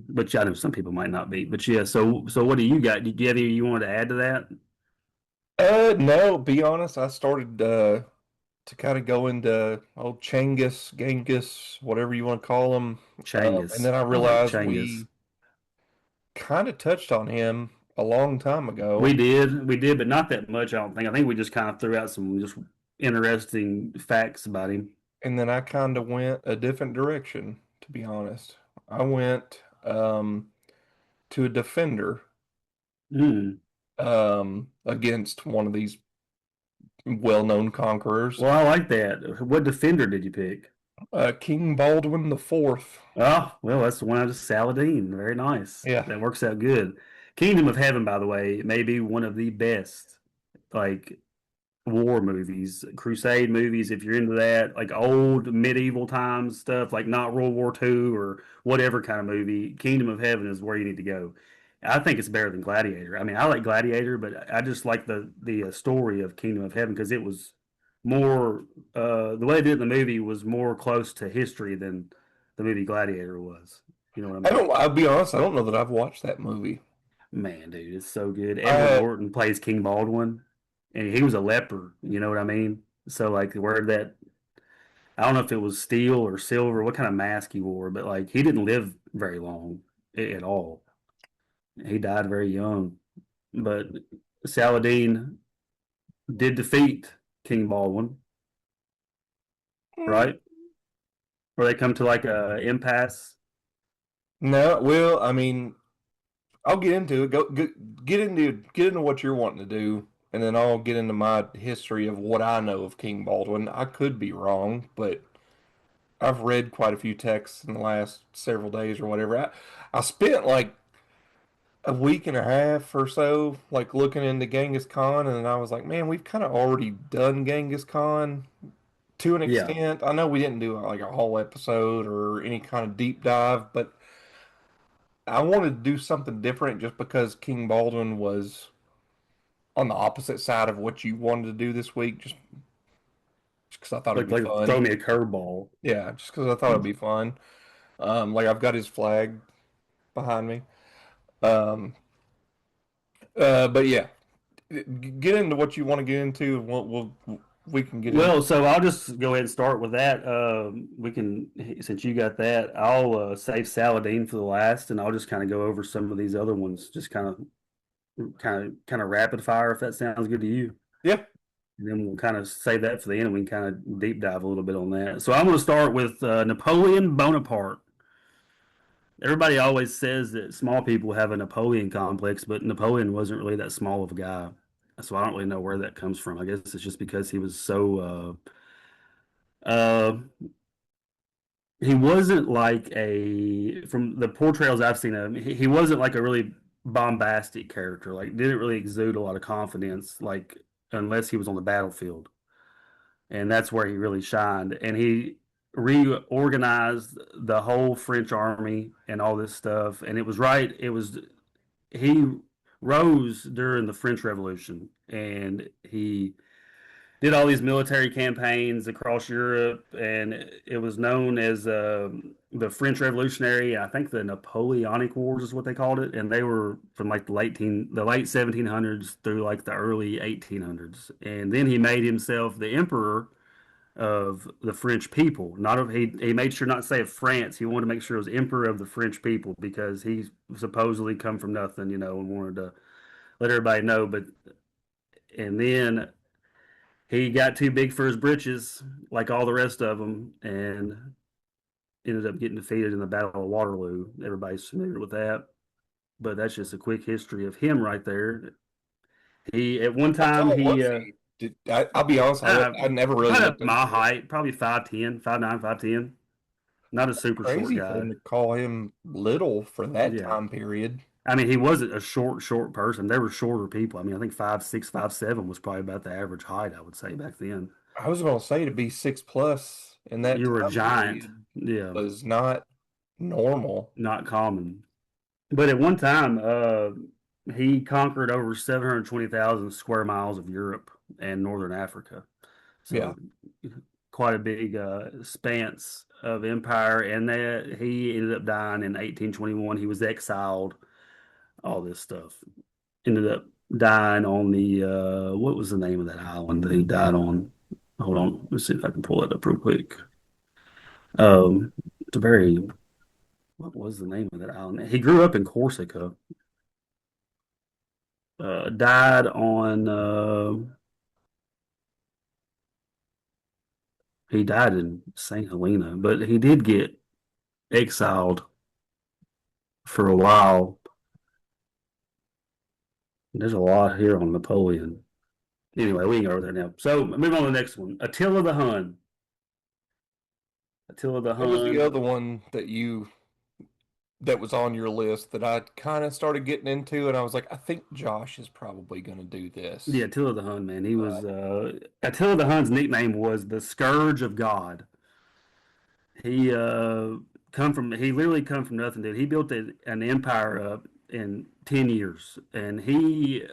but I know some people might not be. But yeah, so what do you got? Did you have anything you wanted to add to that? No, be honest, I started to kind of go into old Genghis, whatever you want to call him. And Changus. then I I like realized Changus. we kind of touched on him a long time ago. We did, but not that much. I don't think. I think we just kind of threw out some just interesting facts about him. And then I kind of went a different direction, to be honest. I went to a defender Mm. against one of these well-known conquerors, Well, I like that. What defender did you pick? King Baldwin the Fourth. Oh, well, that's the one I just Saladin. Very nice. Yeah. That works out good. Kingdom of Heaven, by the way, may be one of the best like war movies, crusade movies, if you're into that, like old medieval times stuff, like not World War II or whatever kind of movie. Kingdom of Heaven is where you need to go. I think it's better than Gladiator. I mean, I like Gladiator, but I just like the story of Kingdom of Heaven because it was more the way they did in the movie was more close to history than the movie Gladiator was. You know what I mean? I'll be honest, I don't know that I've watched that movie. Man, dude, it's so good. Edward I Norton plays King Baldwin, and he was a leper. You know what I mean? So like where that I don't know if it was steel or silver, what kind of mask he wore, but like he didn't live very long at all. He died very young. But Saladin did defeat King Baldwin, right? Where they come to like a impasse. No, well, I mean, I'll get into it. Get into what you're wanting to do, and then I'll get into my history of what I know of King Baldwin. I could be wrong, but I've read quite a few texts in the last several days or whatever. I spent like a week and a half or so like looking into Genghis Khan, and then I was like, man, we've kind of already done Genghis Khan to an Yeah. extent. I know we didn't do like a whole episode or any kind of deep dive, but I wanted to do something different just because King Baldwin was on the opposite side of what you wanted to do this week, just because I thought it'd be Like throw fun. me a curveball. Yeah, just because I thought it'd be fun. Like I've got his flag behind me. Um, but yeah, get into what you want to get into, and we can get into. Well, so I'll just go ahead and start with that. We can, since you got that, I'll save Saladin for the last, and I'll just kind of go over some of these other ones, just kind of rapid fire, if that sounds good to you. Yeah, And then we'll kind of save that for the end, and we can kind of deep dive a little bit on that. So I'm going to start with Napoleon Bonaparte. Everybody always says that small people have a Napoleon complex, but Napoleon wasn't really that small of a guy. So I don't really know where that comes from. I guess it's just because he was so uh he wasn't like a from the portrayals I've seen of him, he wasn't like a really bombastic character. Like didn't really exude a lot of confidence, like unless he was on the battlefield. And that's where he really shined. And he reorganized the whole French army and all this stuff. And it was right. It was he rose during the French Revolution, and he did all these military campaigns across Europe, and it was known as the French Revolutionary. I think the Napoleonic Wars is what they called it, and they were from like the late 1700s through like the early 1800s. And then he made himself the emperor of the French people. Not of he made sure not to say of France. He wanted to make sure it was emperor of the French people because he supposedly come from nothing, and wanted to let everybody know. But and then he got too big for his britches, like all the rest of them, and ended up getting defeated in the Battle of Waterloo. Everybody's familiar with that. But that's just a quick history of him right there. He at one how time tall he was he? I'll be honest, I never really kind looked of my into it. height, probably 5'10", 5'9", 5'10". Not a super short Crazy for guy. them to call him little for that Yeah. time period. I mean, he wasn't a short person. There were shorter people. I mean, I think 5'6", 5'7" was probably about the average height, I would say, back then. I was gonna say to be 6+ in that You were a time giant. period Yeah, was not normal. not common. But at one time, he conquered over 720,000 square miles of Europe and northern Africa. Yeah. So quite a big expanse of empire. And that he ended up dying in 1821. He was exiled, all this stuff. Ended up dying on the what was the name of that island that he died on? Hold on, let's see if I can pull it up real quick. It's a very what was the name of that island? He grew up in Corsica. Died on he died in St. Helena, but he did get exiled for a while. There's a lot here on Napoleon. Anyway, we can go over there now. So move on to the next one. Attila the Hun. Attila the What was the Hun. other one that was on your list that I kind of started getting into, and I was like, I think Josh is probably gonna do this. Yeah, Attila the Hun, man. He was Attila the Hun's nickname was the Scourge of God. He he literally come from nothing, dude. He built an empire up in 10 years, and he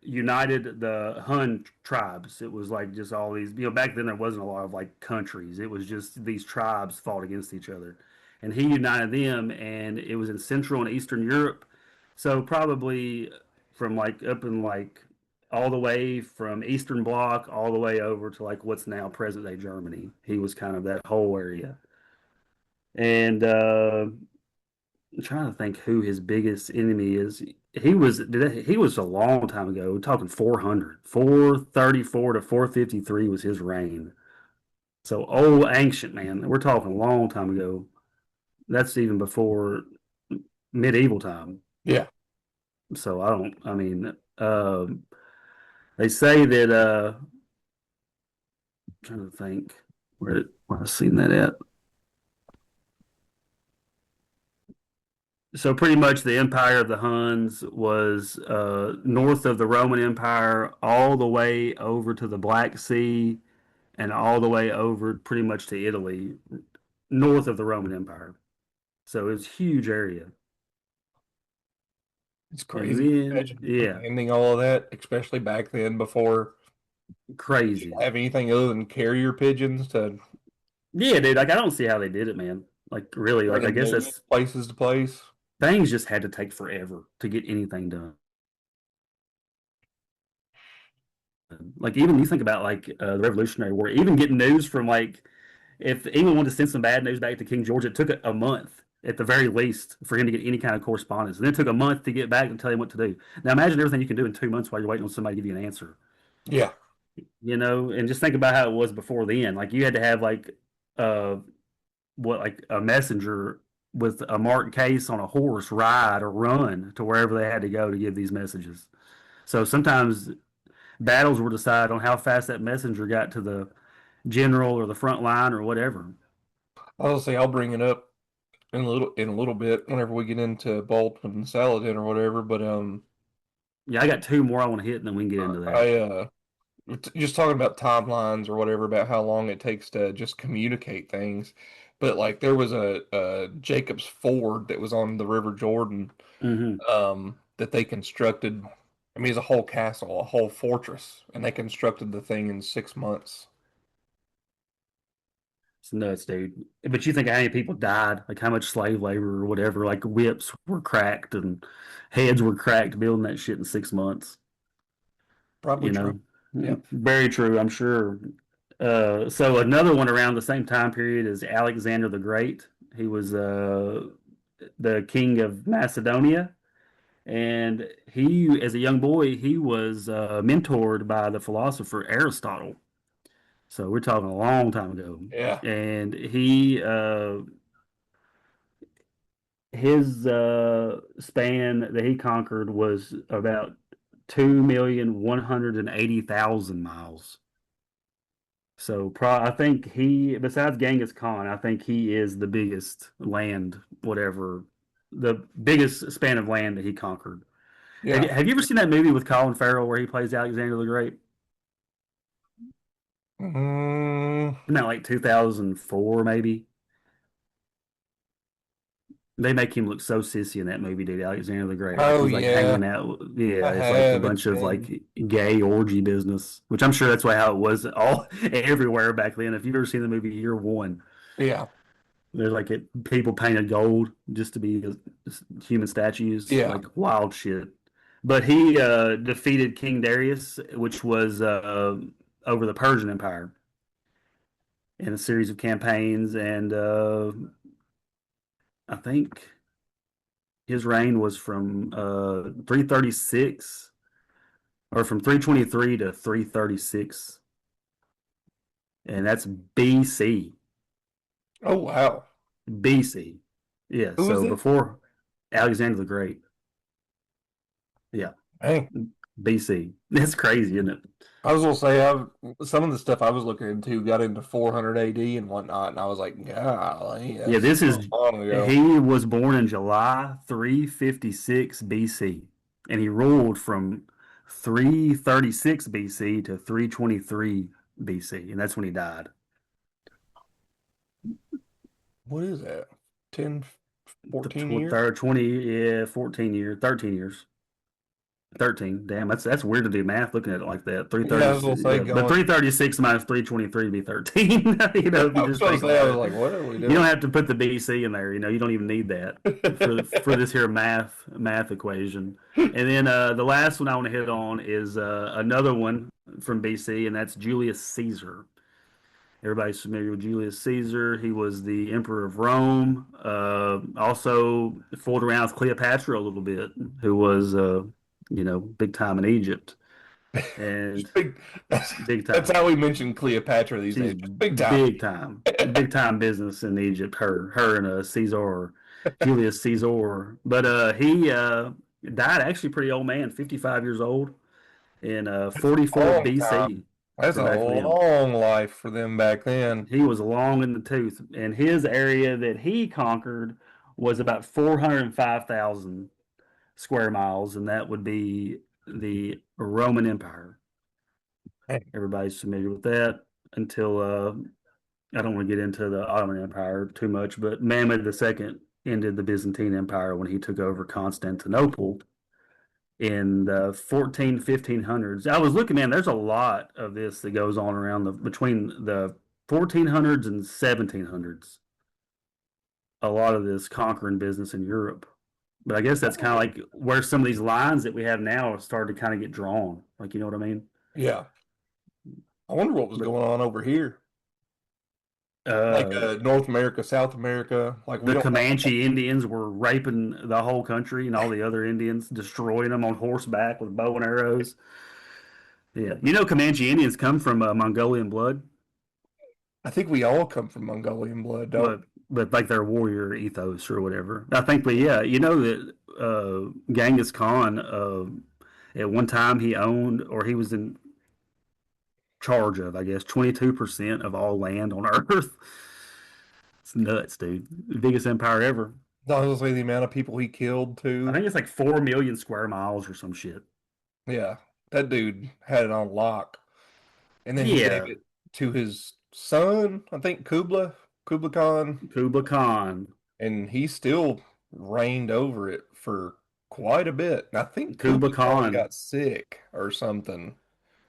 united the Hun tribes. It was like just all these, back then there wasn't a lot of like countries. It was just these tribes fought against each other. and he united them, and it was in Central and Eastern Europe. So probably from like up in like all the way from Eastern Bloc all the way over to like what's now present day Germany. He was kind of that whole area. And I'm trying to think who his biggest enemy is. He was a long time ago. We're talking 400. 434 to 453 was his reign. So old ancient man. We're talking a long time ago. That's even before medieval time. Yeah. So I don't. I mean, they say that. I'm trying to think where I seen that at. So pretty much the empire of the Huns was north of the Roman Empire, all the way over to the Black Sea, and all the way over pretty much to Italy, north of the Roman Empire. So it's a huge area. It's And crazy. then, Imagine yeah, ending all of that, especially back then before crazy. you have anything other than carrier pigeons to Yeah, dude. Like I don't see how they did it, man. Like really, like I bring guess news that's places to place. things just had to take forever to get anything done. Like even you think about like the Revolutionary War, even getting news from like if England wanted to send some bad news back to King George, it took a month at the very least for him to get any kind of correspondence. And then it took a month to get back and tell him what to do. Now imagine everything you can do in 2 months while you're waiting on somebody to give you an answer. Yeah. You know, and just think about how it was before then. Like you had to have like uh like a messenger with a marked case on a horse ride or run to wherever they had to go to give these messages. So sometimes battles were decided on how fast that messenger got to the general or the front line or whatever. I'll say I'll bring it up in a little bit whenever we get into Bolton and Saladin or whatever. But Yeah, I got two more I want to hit, and then we can get into that. just talking about timelines or whatever about how long it takes to just communicate things. But like there was a Jacob's Ford that was on the River Jordan Hmm. that they constructed. I mean, it's a whole castle, a whole fortress, and they constructed the thing in 6 months. It's nuts, dude. But you think how many people died, like how much slave labor or whatever, like whips were cracked and heads were cracked building that shit in 6 months. Probably You true. know, Yeah. very true, I'm sure. So another one around the same time period is Alexander the Great. He was the king of Macedonia, and he, as a young boy, he was mentored by the philosopher Aristotle. So we're talking a long time ago, Yeah. and his span that he conquered was about 2,180,000 miles. So I think he, besides Genghis Khan, I think he is the biggest land, whatever, the biggest span of land that he conquered. Yeah. Have you ever seen that movie with Colin Farrell where he plays Alexander the Great? Mm, Isn't that like 2004, maybe? They make him look so sissy in that movie, dude. Alexander the Great, like oh he's like yeah, hanging out. Yeah, I it's like a have. It's bunch of been like gay orgy business, which I'm sure that's why how it was all everywhere back then. If you've ever seen the movie Year One, yeah, there's like people painted gold just to be human statues, yeah. like wild shit. But he defeated King Darius, which was over the Persian Empire in a series of campaigns, and I think his reign was from 336 or from 323 to 336, and that's BC. Oh wow. BC. Yeah, Who is so it? before Alexander the Great. Yeah, Hey, BC. That's crazy, isn't it? I was gonna say I've some of the stuff I was looking into got into 400 AD and whatnot, and I was like, golly, Yeah, that's this is so long ago. he was born in July 356 BC, and he ruled from 336 BC to 323 BC, and that's when he died. What is that? 10, The 14 years? 20, yeah, 14 years, 13 years. 13. Damn, that's weird to do math looking at it like that. Yeah, I was gonna 330, say yeah, but going. 336 minus 323 would be 13. You know, if I you was just gonna think say, I about was it. like, what are we You don't doing? have to put the BC in there. You know, you don't even need that for this here math equation. And then the last one I want to hit on is another one from BC, and that's Julius Caesar. Everybody's familiar with Julius Caesar. He was the emperor of Rome. Also fooled around with Cleopatra a little bit, who was big time in Egypt and Just big. big That's time. how we mention Cleopatra these She's days. Just big time. big time business in Egypt. Her and Caesar, Julius Caesar. But he died actually pretty old man, 55 years old in That's a 44 long time. BC That's for a back then. long life for them back then. He was long in the tooth, and his area that he conquered was about 405,000 square miles, and that would be the Roman Empire. Hey, Everybody's familiar with that until I don't want to get into the Ottoman Empire too much, but Mehmed II ended the Byzantine Empire when he took over Constantinople in the 1500s. I was looking, man, there's a lot of this that goes on around between the 1400s and 1700s. A lot of this conquering business in Europe. But I guess that's kind of like where some of these lines that we have now have started to kind of get drawn. Like, you know what I mean? yeah. I wonder what was But going on over here. Like uh, North America, South America. Like we the don't have Comanche Indians were raping the whole country and all the other Indians, destroying them on horseback with bow and arrows. Yeah. You know, Comanche Indians come from Mongolian blood. I think we all come from Mongolian blood, don't But like their warrior ethos or whatever. I think, but yeah, you know that Genghis Khan, at one time he owned or he was in charge of, I guess, 22% of all land on Earth. It's nuts, dude. The biggest empire ever. we? Honestly, the amount of people he killed I too. think it's like 4 million square miles or some shit. Yeah, that dude had it on lock. And then he gave Yeah, it to his son, I think Kublai Khan, Kublai Khan. and he still reigned over it for quite a bit. And I think Kublai Kublai Khan Khan. got sick or something.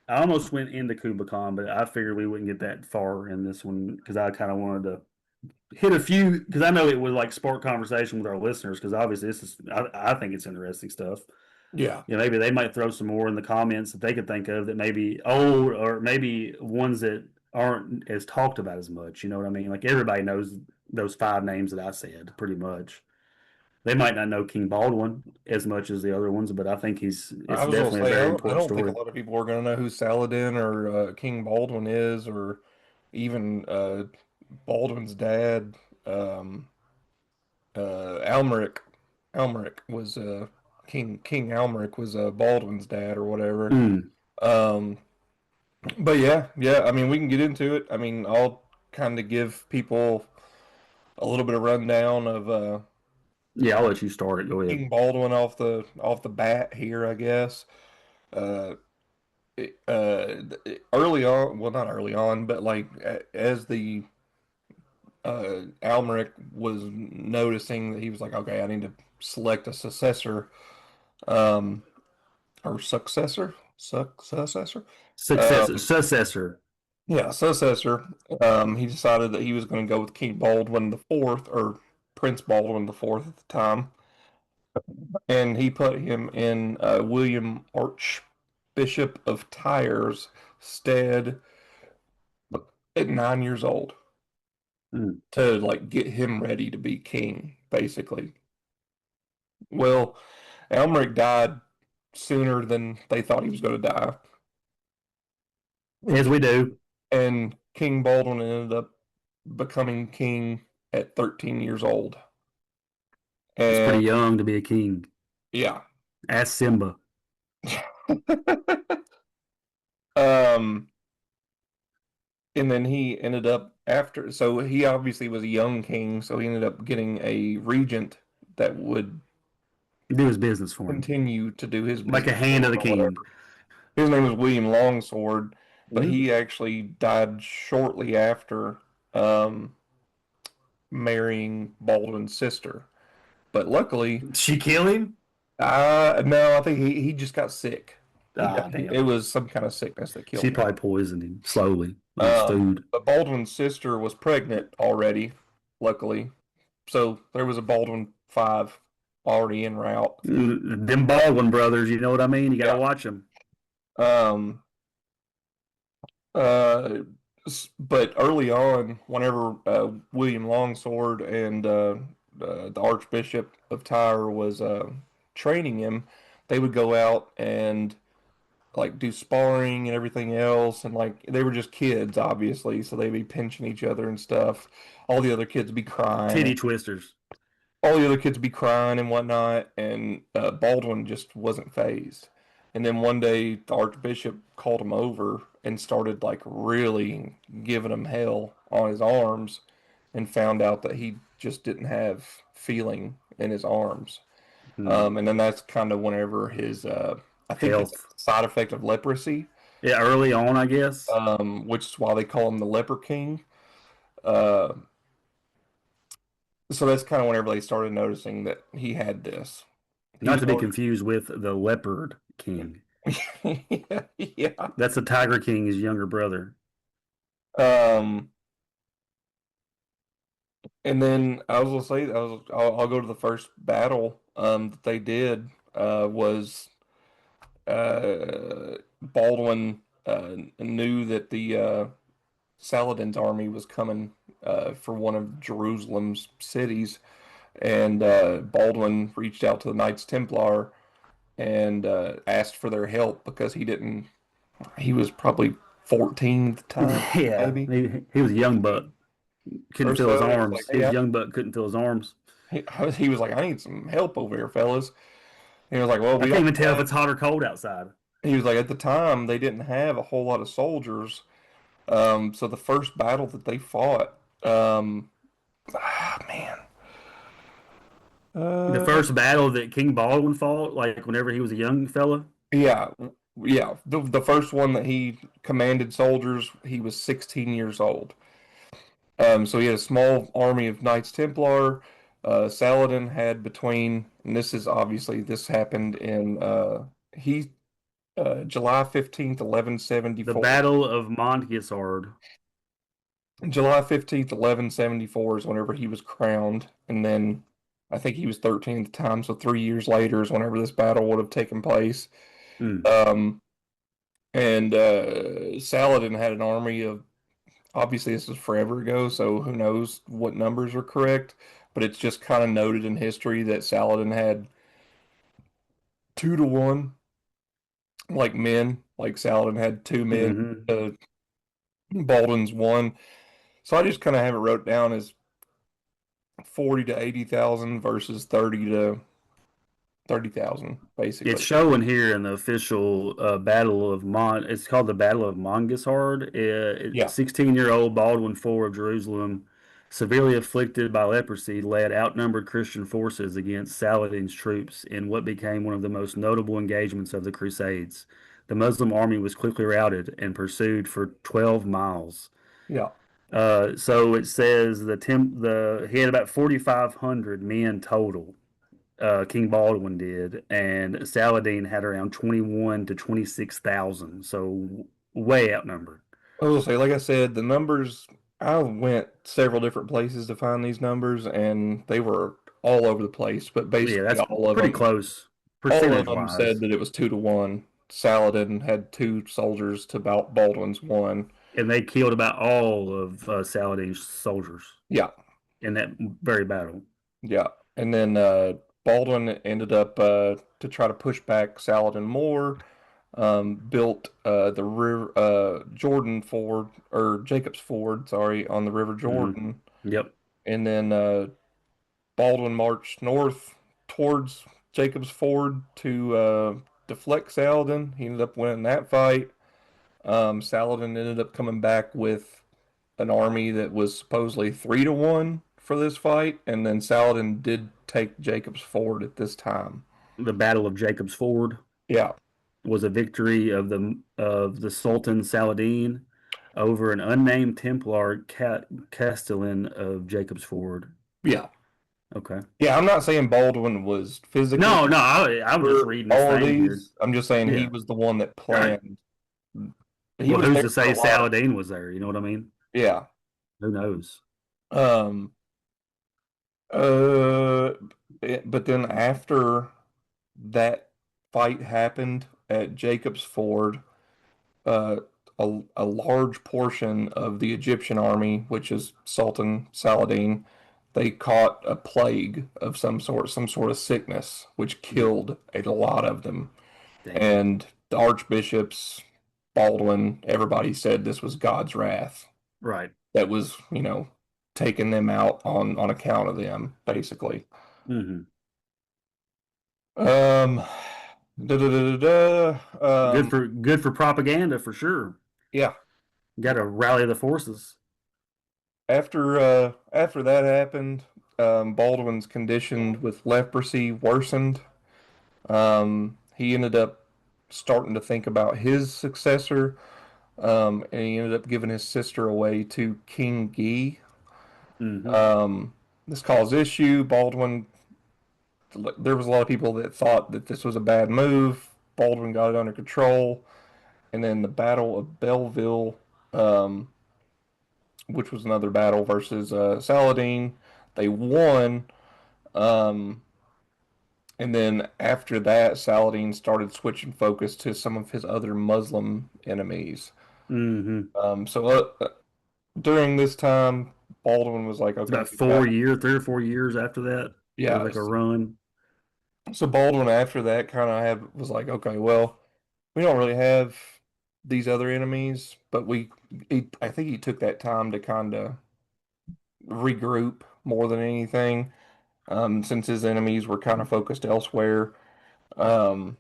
I almost went into Kublai Khan, but I figured we wouldn't get that far in this one because I kind of wanted to hit a few because I know it would like spark conversation with our listeners because obviously this is I think it's interesting stuff. Yeah. You know, maybe they might throw some more in the comments that they could think of that maybe old or maybe ones that aren't as talked about as much. You know what I mean? Like everybody knows those 5 names that I said pretty much. They might not know King Baldwin as much as the other ones, but I think it's I was gonna definitely a say, very I important don't think a story. lot of people are gonna know who Saladin or King Baldwin is, or even Baldwin's dad, um, Almeric. Almeric was King Almeric was Baldwin's dad or whatever. Mm. Um, but yeah. I mean, we can get into it. I mean, I'll kind of give people a little bit of rundown of Yeah, I'll let you start it. Go ahead. King Baldwin off the bat here, I guess. Uh, Early on, well, not early on, but like as the Almeric was noticing that he was like, okay, I need to select a successor, um, or successor. Um, Successor. yeah, successor. He decided that he was going to go with King Baldwin the Fourth, or Prince Baldwin the Fourth at the time, and he put him in William Archbishop of Tyre's stead at 9 years old Mm. to like get him ready to be king, basically. Well, Elmeric died sooner than they thought he was going to die, As we do. and King Baldwin ended up becoming king at 13 years old. It's pretty And young to be a king. yeah. Ask Simba. um, and then he ended up after, so he obviously was a young king, so he ended up getting a regent that would Do his business for him. continue to do his Like a business hand of the or whatever. king. His name was William Longsword, but Mhm. he actually died shortly after marrying Baldwin's sister. But luckily, She kill him? No, I think he just got sick. Ah, It damn. was some kind of sickness that killed She him. probably poisoned him slowly with his food. But Baldwin's sister was pregnant already, luckily. So there was a Baldwin 5 already en route. Them Baldwin brothers, you know what I mean? You got to Yeah. watch them. Um, uh, but early on, whenever William Longsword and the Archbishop of Tyre was training him, they would go out and like do sparring and everything else, and like they were just kids, obviously, so they'd be pinching each other and stuff. All the other kids would be crying. Titty twisters. All the other kids would be crying and whatnot, and Baldwin just wasn't phased. And then one day, the Archbishop called him over and started like really giving him hell on his arms, and found out that he just didn't have feeling in his arms. And then that's kind of whenever his, I think it's a Health. side effect of leprosy, Yeah, early on, I guess. which is why they call him the Leper King. Uh, so that's kind of whenever they started noticing that he had this. He Not was to be already, confused with the Leopard King. yeah, yeah. That's the Tiger King's younger brother. Um, and then I was gonna say, I'll go to the first battle that they did was Baldwin knew that the Saladin's army was coming for one of Jerusalem's cities, and Baldwin reached out to the Knights Templar and asked for their help because he didn't. He was probably 14 at the time, Yeah, maybe he was a young buck. or Couldn't feel his so. It was like, arms. He hey, was a young buck, couldn't feel his arms. he was like, I need some help over here, fellas. He was like, well, I we can't don't even tell if have. it's hot or cold outside. He was like, at the time, they didn't have a whole lot of soldiers. So the first battle that they fought, man, The uh, first battle that King Baldwin fought, like whenever he was a young fella. yeah, yeah, the first one that he commanded soldiers, he was 16 years old. So he had a small army of Knights Templar. Saladin had between, and this is obviously this happened in he July 15th, The 1174. Battle of Montgisard. July 15th, 1174 is whenever he was crowned, and then I think he was 13 at the time, so 3 years later is whenever this battle would have taken place. Mm. Um, and Saladin had an army of, obviously this was forever ago, so who knows what numbers are correct, but it's just kind of noted in history that Saladin had 2 to 1, like men, like Saladin had 2 men, Hmm. uh, Baldwin's one. So I just kind of have it wrote down as 40 to 80,000 versus 30 to 30,000, It's basically. showing here in the official Battle of It's called the Battle of Mongisard. Yeah. 16-year-old Baldwin IV of Jerusalem, severely afflicted by leprosy, led outnumbered Christian forces against Saladin's troops in what became one of the most notable engagements of the Crusades. The Muslim army was quickly routed and pursued for 12 miles. Yeah. So it says he had about 4,500 men total. King Baldwin did, and Saladin had around 21 to 26,000, so way outnumbered. I was gonna say, like I said, the numbers, I went several different places to find these numbers, and they were all over the place, but Yeah, basically that's pretty close all of percentage them said wise. that it was 2 to 1. Saladin had 2 soldiers to Baldwin's one. And they killed about all of Saladin's soldiers Yeah. in that very battle. Yeah. And then Baldwin ended up to try to push back Saladin more, built the river Jordan Ford or Jacob's Ford, sorry, on the River Hmm. Jordan. Yep. And then Baldwin marched north towards Jacob's Ford to deflect Saladin. He ended up winning that fight. Saladin ended up coming back with an army that was supposedly 3 to 1 for this fight, and then Saladin did take Jacob's Ford at this time. The Battle of Jacob's Ford Yeah, was a victory of the Sultan Saladin over an unnamed Templar Castellan of Jacob's Ford. yeah. Okay. Yeah, I'm not saying Baldwin was physically No, I'm just for reading this all of thing here. these. I'm just saying he Yeah. was the one that Right. planned. He Well, was who's there to for say a lot of, Saladin was there? You know what I mean? yeah. Who knows? Um, uh, but then after that fight happened at Jacob's Ford, uh, a large portion of the Egyptian army, which is Sultan Saladin, they caught a plague of some sort of sickness, which Mm, killed a lot of them. damn. And the archbishops, Baldwin, everybody said this was God's wrath Right. that was, taking them out on account of them, basically. Hmm. Um, da, da, da, da, da. Good for propaganda for sure. Yeah. Got to rally the forces. After that happened, Baldwin's condition with leprosy worsened. He ended up starting to think about his successor, and he ended up giving his sister away to King Ge. Hmm. This caused issue. Baldwin, there was a lot of people that thought that this was a bad move. Baldwin got it under control, and then the Battle of Belleville, um, which was another battle versus Saladin, they won. Um, and then after that, Saladin started switching focus to some of his other Muslim enemies. Hmm. So during this time, Baldwin was like, It's okay, about 4 years, 3 or 4 years after that. It was yeah. like a run. So Baldwin after that kind of had was like, okay, well, we don't really have these other enemies, but I think he took that time to kind of regroup more than anything, since his enemies were kind of focused elsewhere. Um,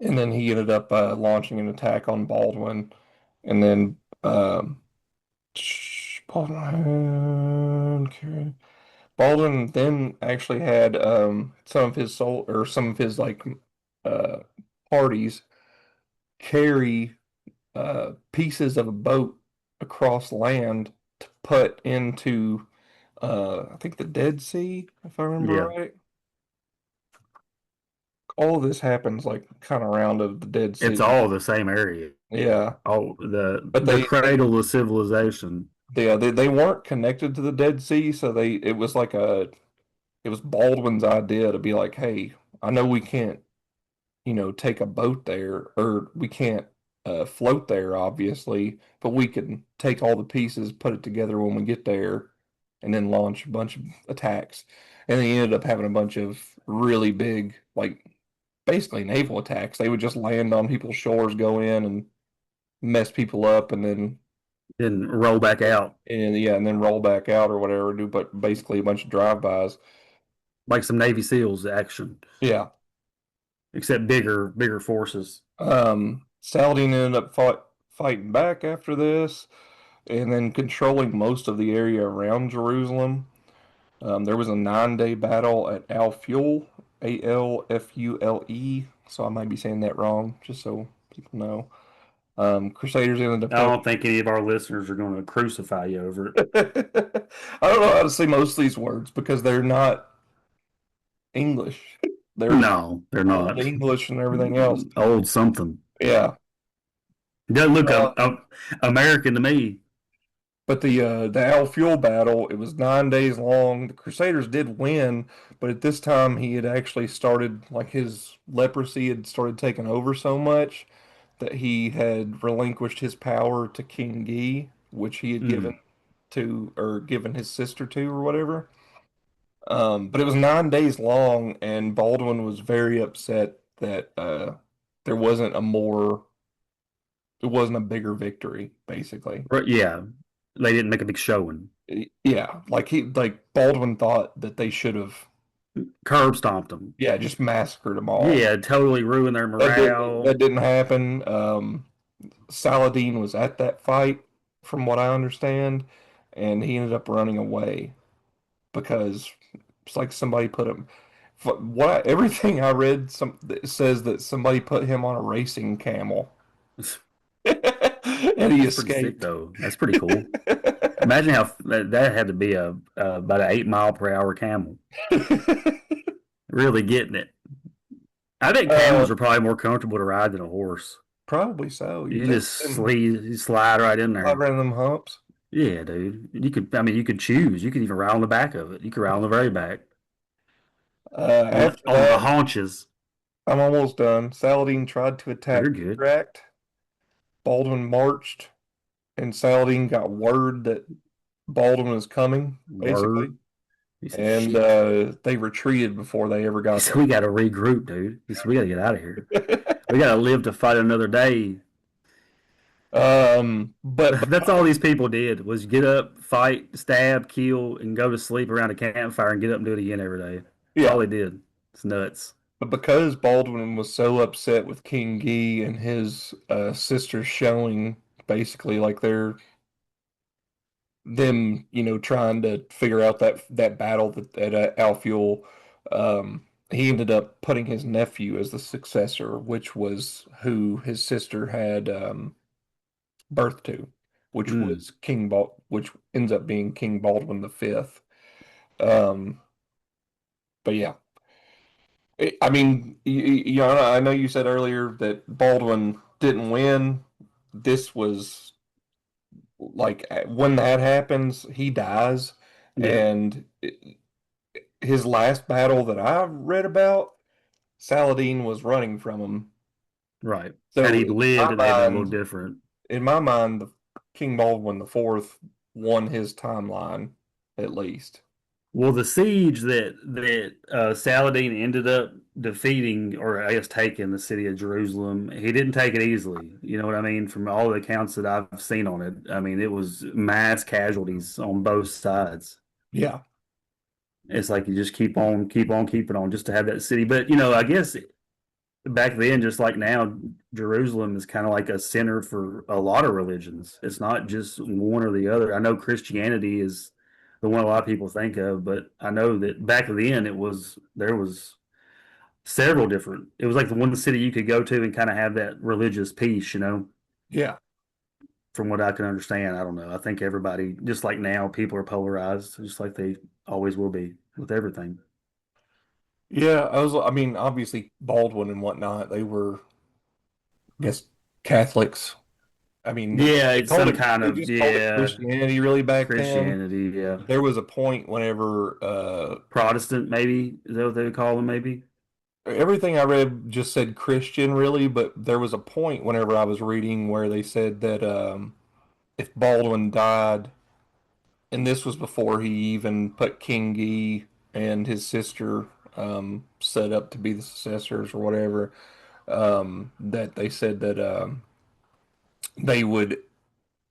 and then he ended up launching an attack on Baldwin, and then Baldwin, okay. Baldwin then actually had some of his like uh, parties carry pieces of a boat across land to put into I think the Dead Sea, if I remember Yeah. right. All of this happens like kind of around of the Dead It's Sea. all the same area. Yeah, Oh, the but the cradle of civilization. they weren't connected to the Dead Sea, so it was Baldwin's idea to be like, hey, I know we can't, take a boat there, or we can't float there, obviously, but we can take all the pieces, put it together when we get there, and then launch a bunch of attacks. And he ended up having a bunch of really big, like basically naval attacks. They would just land on people's shores, go in and mess people up, and then Then roll back out and then roll back out or whatever. Do but basically a bunch of drive-bys. like some Navy SEALs action, Yeah. except bigger forces. Saladin ended up fighting back after this, and then controlling most of the area around Jerusalem. There was a 9-day battle at Al Fuel, Alfule. So I might be saying that wrong, just so people know. Crusaders ended up I taking. don't think any of our listeners are going to crucify you over it. I don't know how to say most of these words because they're not English. They're No, they're old not. English and everything else. Old something. Yeah. It doesn't look Um, American to me. but the Al Fuel battle, it was 9 days long. The Crusaders did win, but at this time he had actually started like his leprosy had started taking over so much that he had relinquished his power to King Ge, which he had Mm. given his sister to or whatever. But it was 9 days long, and Baldwin was very upset that there wasn't a more, it wasn't a bigger victory, basically. But yeah, they didn't make a big showing. Yeah, like Baldwin thought that they should have, Curb stomped them. yeah, just massacred them all. Yeah, totally ruined their That morale. didn't happen. Saladin was at that fight, from what I understand, and he ended up running away because it's like somebody put him. Everything I read that says that somebody put him on a racing camel, and he That's pretty sick, escaped. though. That's pretty cool. Imagine how that had to be a about an 8 mile per hour camel. Really getting it. I bet camels are probably more comfortable to ride than a horse. Probably so. You think just them slide right in slide there. around them humps. Yeah, dude. You could. I mean, you could choose. You could even ride on the back of it. You could ride on the very back, After on the that, haunches. I'm almost done. Saladin tried to You're attack good. Tract. Baldwin marched, and Saladin got word that Baldwin was coming, basically. Word. He said, And "Shit." they retreated before they ever He got said, "We got to regroup, dude. He said, we got to get out of here. there. We got to live to fight another day." But That's all these people did was get up, fight, stab, kill, and go to sleep around a campfire and get up and do it again every day. That's all yeah, they did. It's nuts. but because Baldwin was so upset with King Guy and his sisters showing basically like they're them, trying to figure out that battle that at Alfuel, he ended up putting his nephew as the successor, which was who his sister had birth to, which Mm, was which ends up being King Baldwin the Fifth. Um, but yeah, I mean, I know you said earlier that Baldwin didn't win. This was like when that happens, he dies, yeah, and his last battle that I read about, Saladin was running from him. right. Had So he lived, it may have been a little different. in my mind, the King Baldwin the Fourth won his timeline at least. Well, the siege that Saladin ended up defeating, or I guess taking the city of Jerusalem, he didn't take it easily. You know what I mean? From all the accounts that I've seen on it, I mean, it was mass casualties on both sides. Yeah, It's like you just keep on keeping on just to have that city. But I guess back then, just like now, Jerusalem is kind of like a center for a lot of religions. It's not just one or the other. I know Christianity is the one a lot of people think of, but I know that back then there was several different. It was like the one city you could go to and kind of have that religious peace. yeah, From what I can understand, I don't know. I think everybody, just like now, people are polarized, just like they always will be with everything. yeah. I mean, obviously Baldwin and whatnot, they were, I guess, Catholics. I mean, Yeah, it's some kind they of just called it Christianity really back then. Christianity. Yeah. There was a point whenever Protestant, maybe is that what they would call them? Maybe. everything I read just said Christian really, but there was a point whenever I was reading where they said that if Baldwin died, and this was before he even put King Guy and his sister set up to be the successors or whatever, that they said that they would,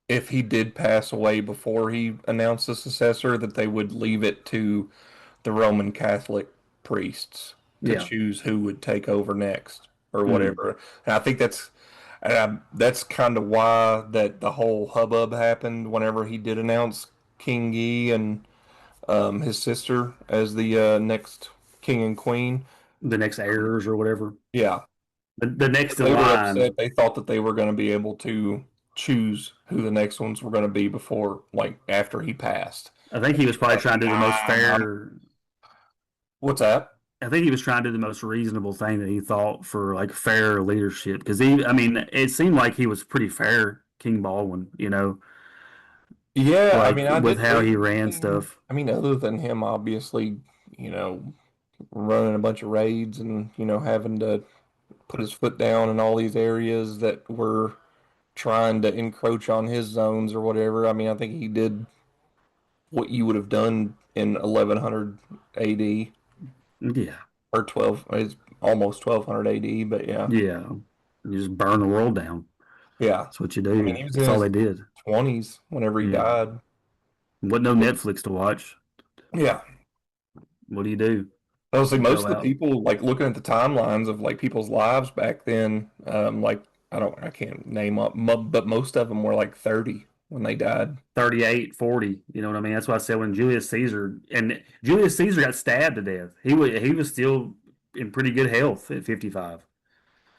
if he did pass away before he announced the successor, that they would leave it to the Roman Catholic priests to Yeah. choose who would take over next or Mm. whatever. And I think that's kind of why that the whole hubbub happened whenever he did announce King Yi and his sister as the next king and queen. The next heirs or whatever. Yeah, The next in they were line. upset. They thought that they were going to be able to choose who the next ones were going to be before, like after he passed. I think he was probably trying to do the most Nah. fair. What's that? I think he was trying to do the most reasonable thing that he thought for like fair leadership. Because I mean, it seemed like he was pretty fair, King Baldwin. Yeah, I Like mean, I with didn't how really he see ran him. stuff. I mean, other than him, obviously, you know, running a bunch of raids and having to put his foot down in all these areas that were trying to encroach on his zones or whatever. I mean, I think he did what you would have done in 1100 AD Yeah, or 12, it's almost 1200 AD, but yeah. yeah. You just burn the world down. Yeah. That's what you I mean, do. he was in That's all his they did. 20s whenever he Yeah. died. Wasn't no Netflix to watch. Yeah. What do you do? Honestly, most Go of the out. people, like looking at the timelines of like people's lives back then, like I can't name up, but most of them were like 30 when they died. 38, 40. You know what I mean? That's why I said when Julius Caesar got stabbed to death, he was still in pretty good health at 55.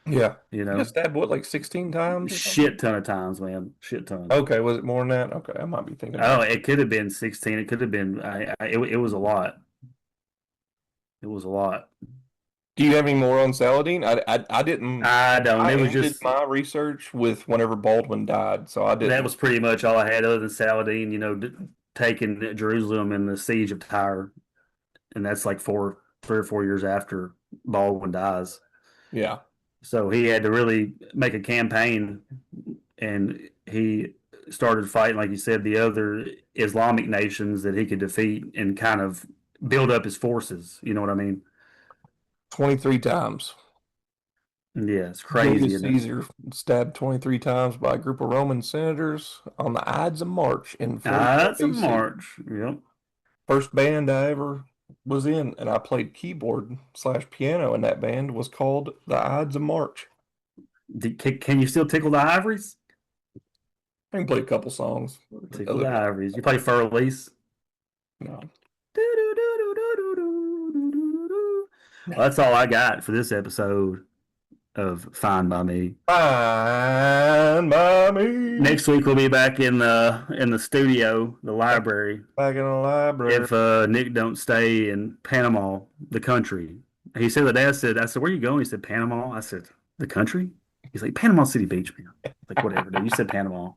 Yeah. You He know, got stabbed, what, like 16 times or something? shit ton of times, man. Shit ton. Okay, was it more than that? Okay, I might be thinking Oh, about it could have been 16. It could have been. It was a lot. It was a lot. Do you have any more on Saladin? I didn't. I don't. I It was ended just my research with whenever Baldwin died, so I that didn't. was pretty much all I had other than Saladin. Taking Jerusalem and the siege of Tyre, and that's like 3 or 4 years after Baldwin dies. Yeah. So he had to really make a campaign, and he started fighting, like you said, the other Islamic nations that he could defeat and kind of build up his forces. You know what I mean? 23 times. Yeah, it's crazy, Julius isn't it? Caesar stabbed 23 times by a group of Roman senators on the Ides of March in 44 That's a BC. march. Yep. First band I ever was in, and I played keyboard slash piano in that band, was called the Ides of March. Can you still tickle the ivories? I can play a couple songs. Tickle the ivories. You play Fur Elise? No. Well, that's all I got for this episode of Fine by Me. Fine by me. Next week we'll be back in the studio, the library. Back in the library. If Nick don't stay in Panama, the country. He said the dad said, I said, where you going? He said, Panama. I said, the country? He's like, Panama City Beach, man. Like, whatever, dude. You said Panama.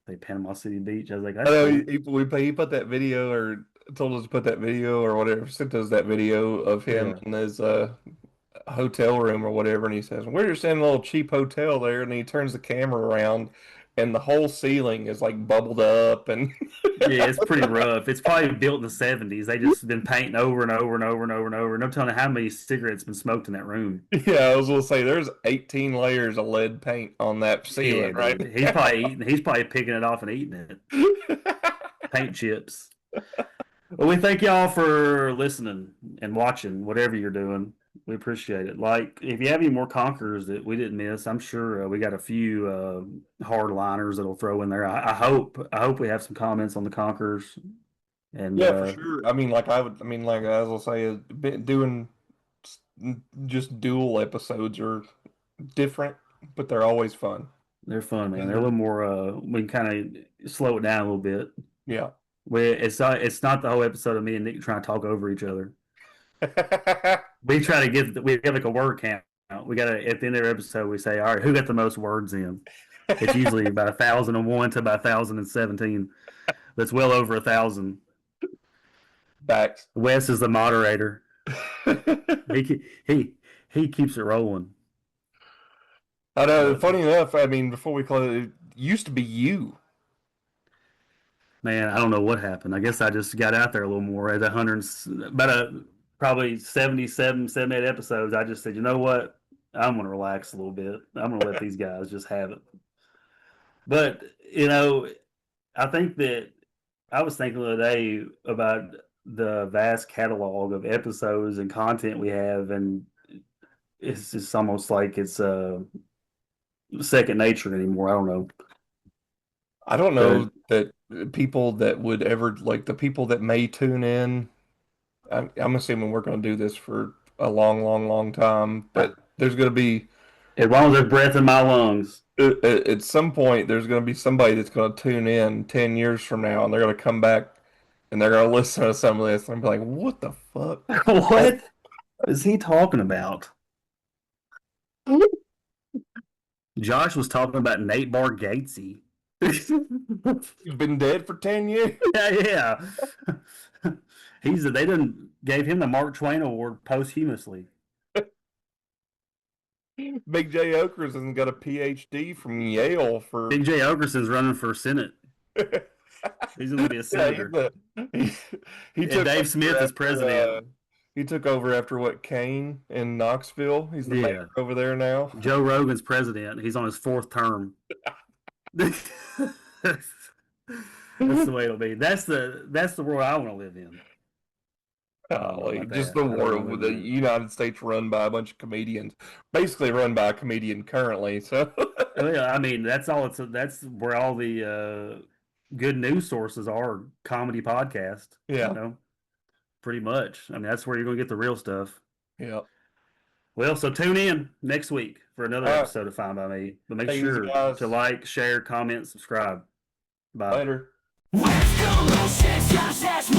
Like Panama City Beach. I was like, I that's know cool. he put that video or told us to put that video or whatever, sent us that video of him Yeah. in his hotel room or whatever, and he says, "We're just in a little cheap hotel there," and he turns the camera around, and the whole ceiling is like bubbled up, and Yeah, it's pretty rough. It's probably built in the 70s. They just been painting over and over and over and over and over. No telling how many cigarettes been smoked in that room. yeah, I was gonna say there's 18 layers of lead paint on that Yeah, ceiling, right? dude. He's probably picking it off and eating it. Paint chips. Well, we thank y'all for listening and watching, whatever you're doing. We appreciate it. Like, if you have any more conquerors that we didn't miss, I'm sure we got a few hardliners that'll throw in there. I hope we have some comments on the conquerors. And Yeah, for sure. I mean, like as I'll say, doing just dual episodes are different, but they're always fun. they're fun, man. They're a little more. We can kind of slow it down a little bit. Yeah. It's not the whole episode of me and Nick trying to talk over each other. We try to we have like a word count. We got to at the end of every episode we say, all right, who got the most words in? It's usually about 1,001 to about 1,017. That's well over 1,000. Backs. Wes is the moderator. He keeps it rolling. I know. Funny enough, I mean, before we close, it used to be you. Man, I don't know what happened. I guess I just got out there a little more at 100, probably 77, 78 episodes. I just said, you know what? I'm going to relax a little bit. I'm going to let these guys just have it. But, I think that I was thinking the other day about the vast catalog of episodes and content we have, and it's just almost like it's second nature anymore. I don't know. I don't know that people that would ever like the people that may tune in. I'm assuming we're going to do this for a long, long, long time, but there's going to be As long as there's breath in my lungs. at some point there's going to be somebody that's going to tune in 10 years from now, and they're going to come back and they're going to listen to some of this and be like, "What the fuck? What is he talking about? Josh was talking about Nate Bargatze. He's been dead for 10 years." Yeah. They done gave him the Mark Twain Award posthumously. Big J. Okerson's got a PhD from Yale for. Big J. Okerson's running for Senate. He's going to be a senator. He And took Dave over Smith is after, president. he took over after what, Kane in Knoxville. He's the Yeah. mayor over there now. Joe Rogan's president. He's on his 4th term. That's the way it'll be. That's the world I want to live in. Golly, about just that. the I don't world know with about the that. United States run by a bunch of comedians, basically run by a comedian currently. So Well, yeah, I mean, that's that's where all the good news sources are, comedy podcast. yeah, Pretty much. I mean, that's where you're gonna get the real stuff. yeah. Well, so tune in next week for another All right. episode of Fine by Me. But make Thanks, sure guys. to like, share, comment, subscribe. Bye. Later. West Coast,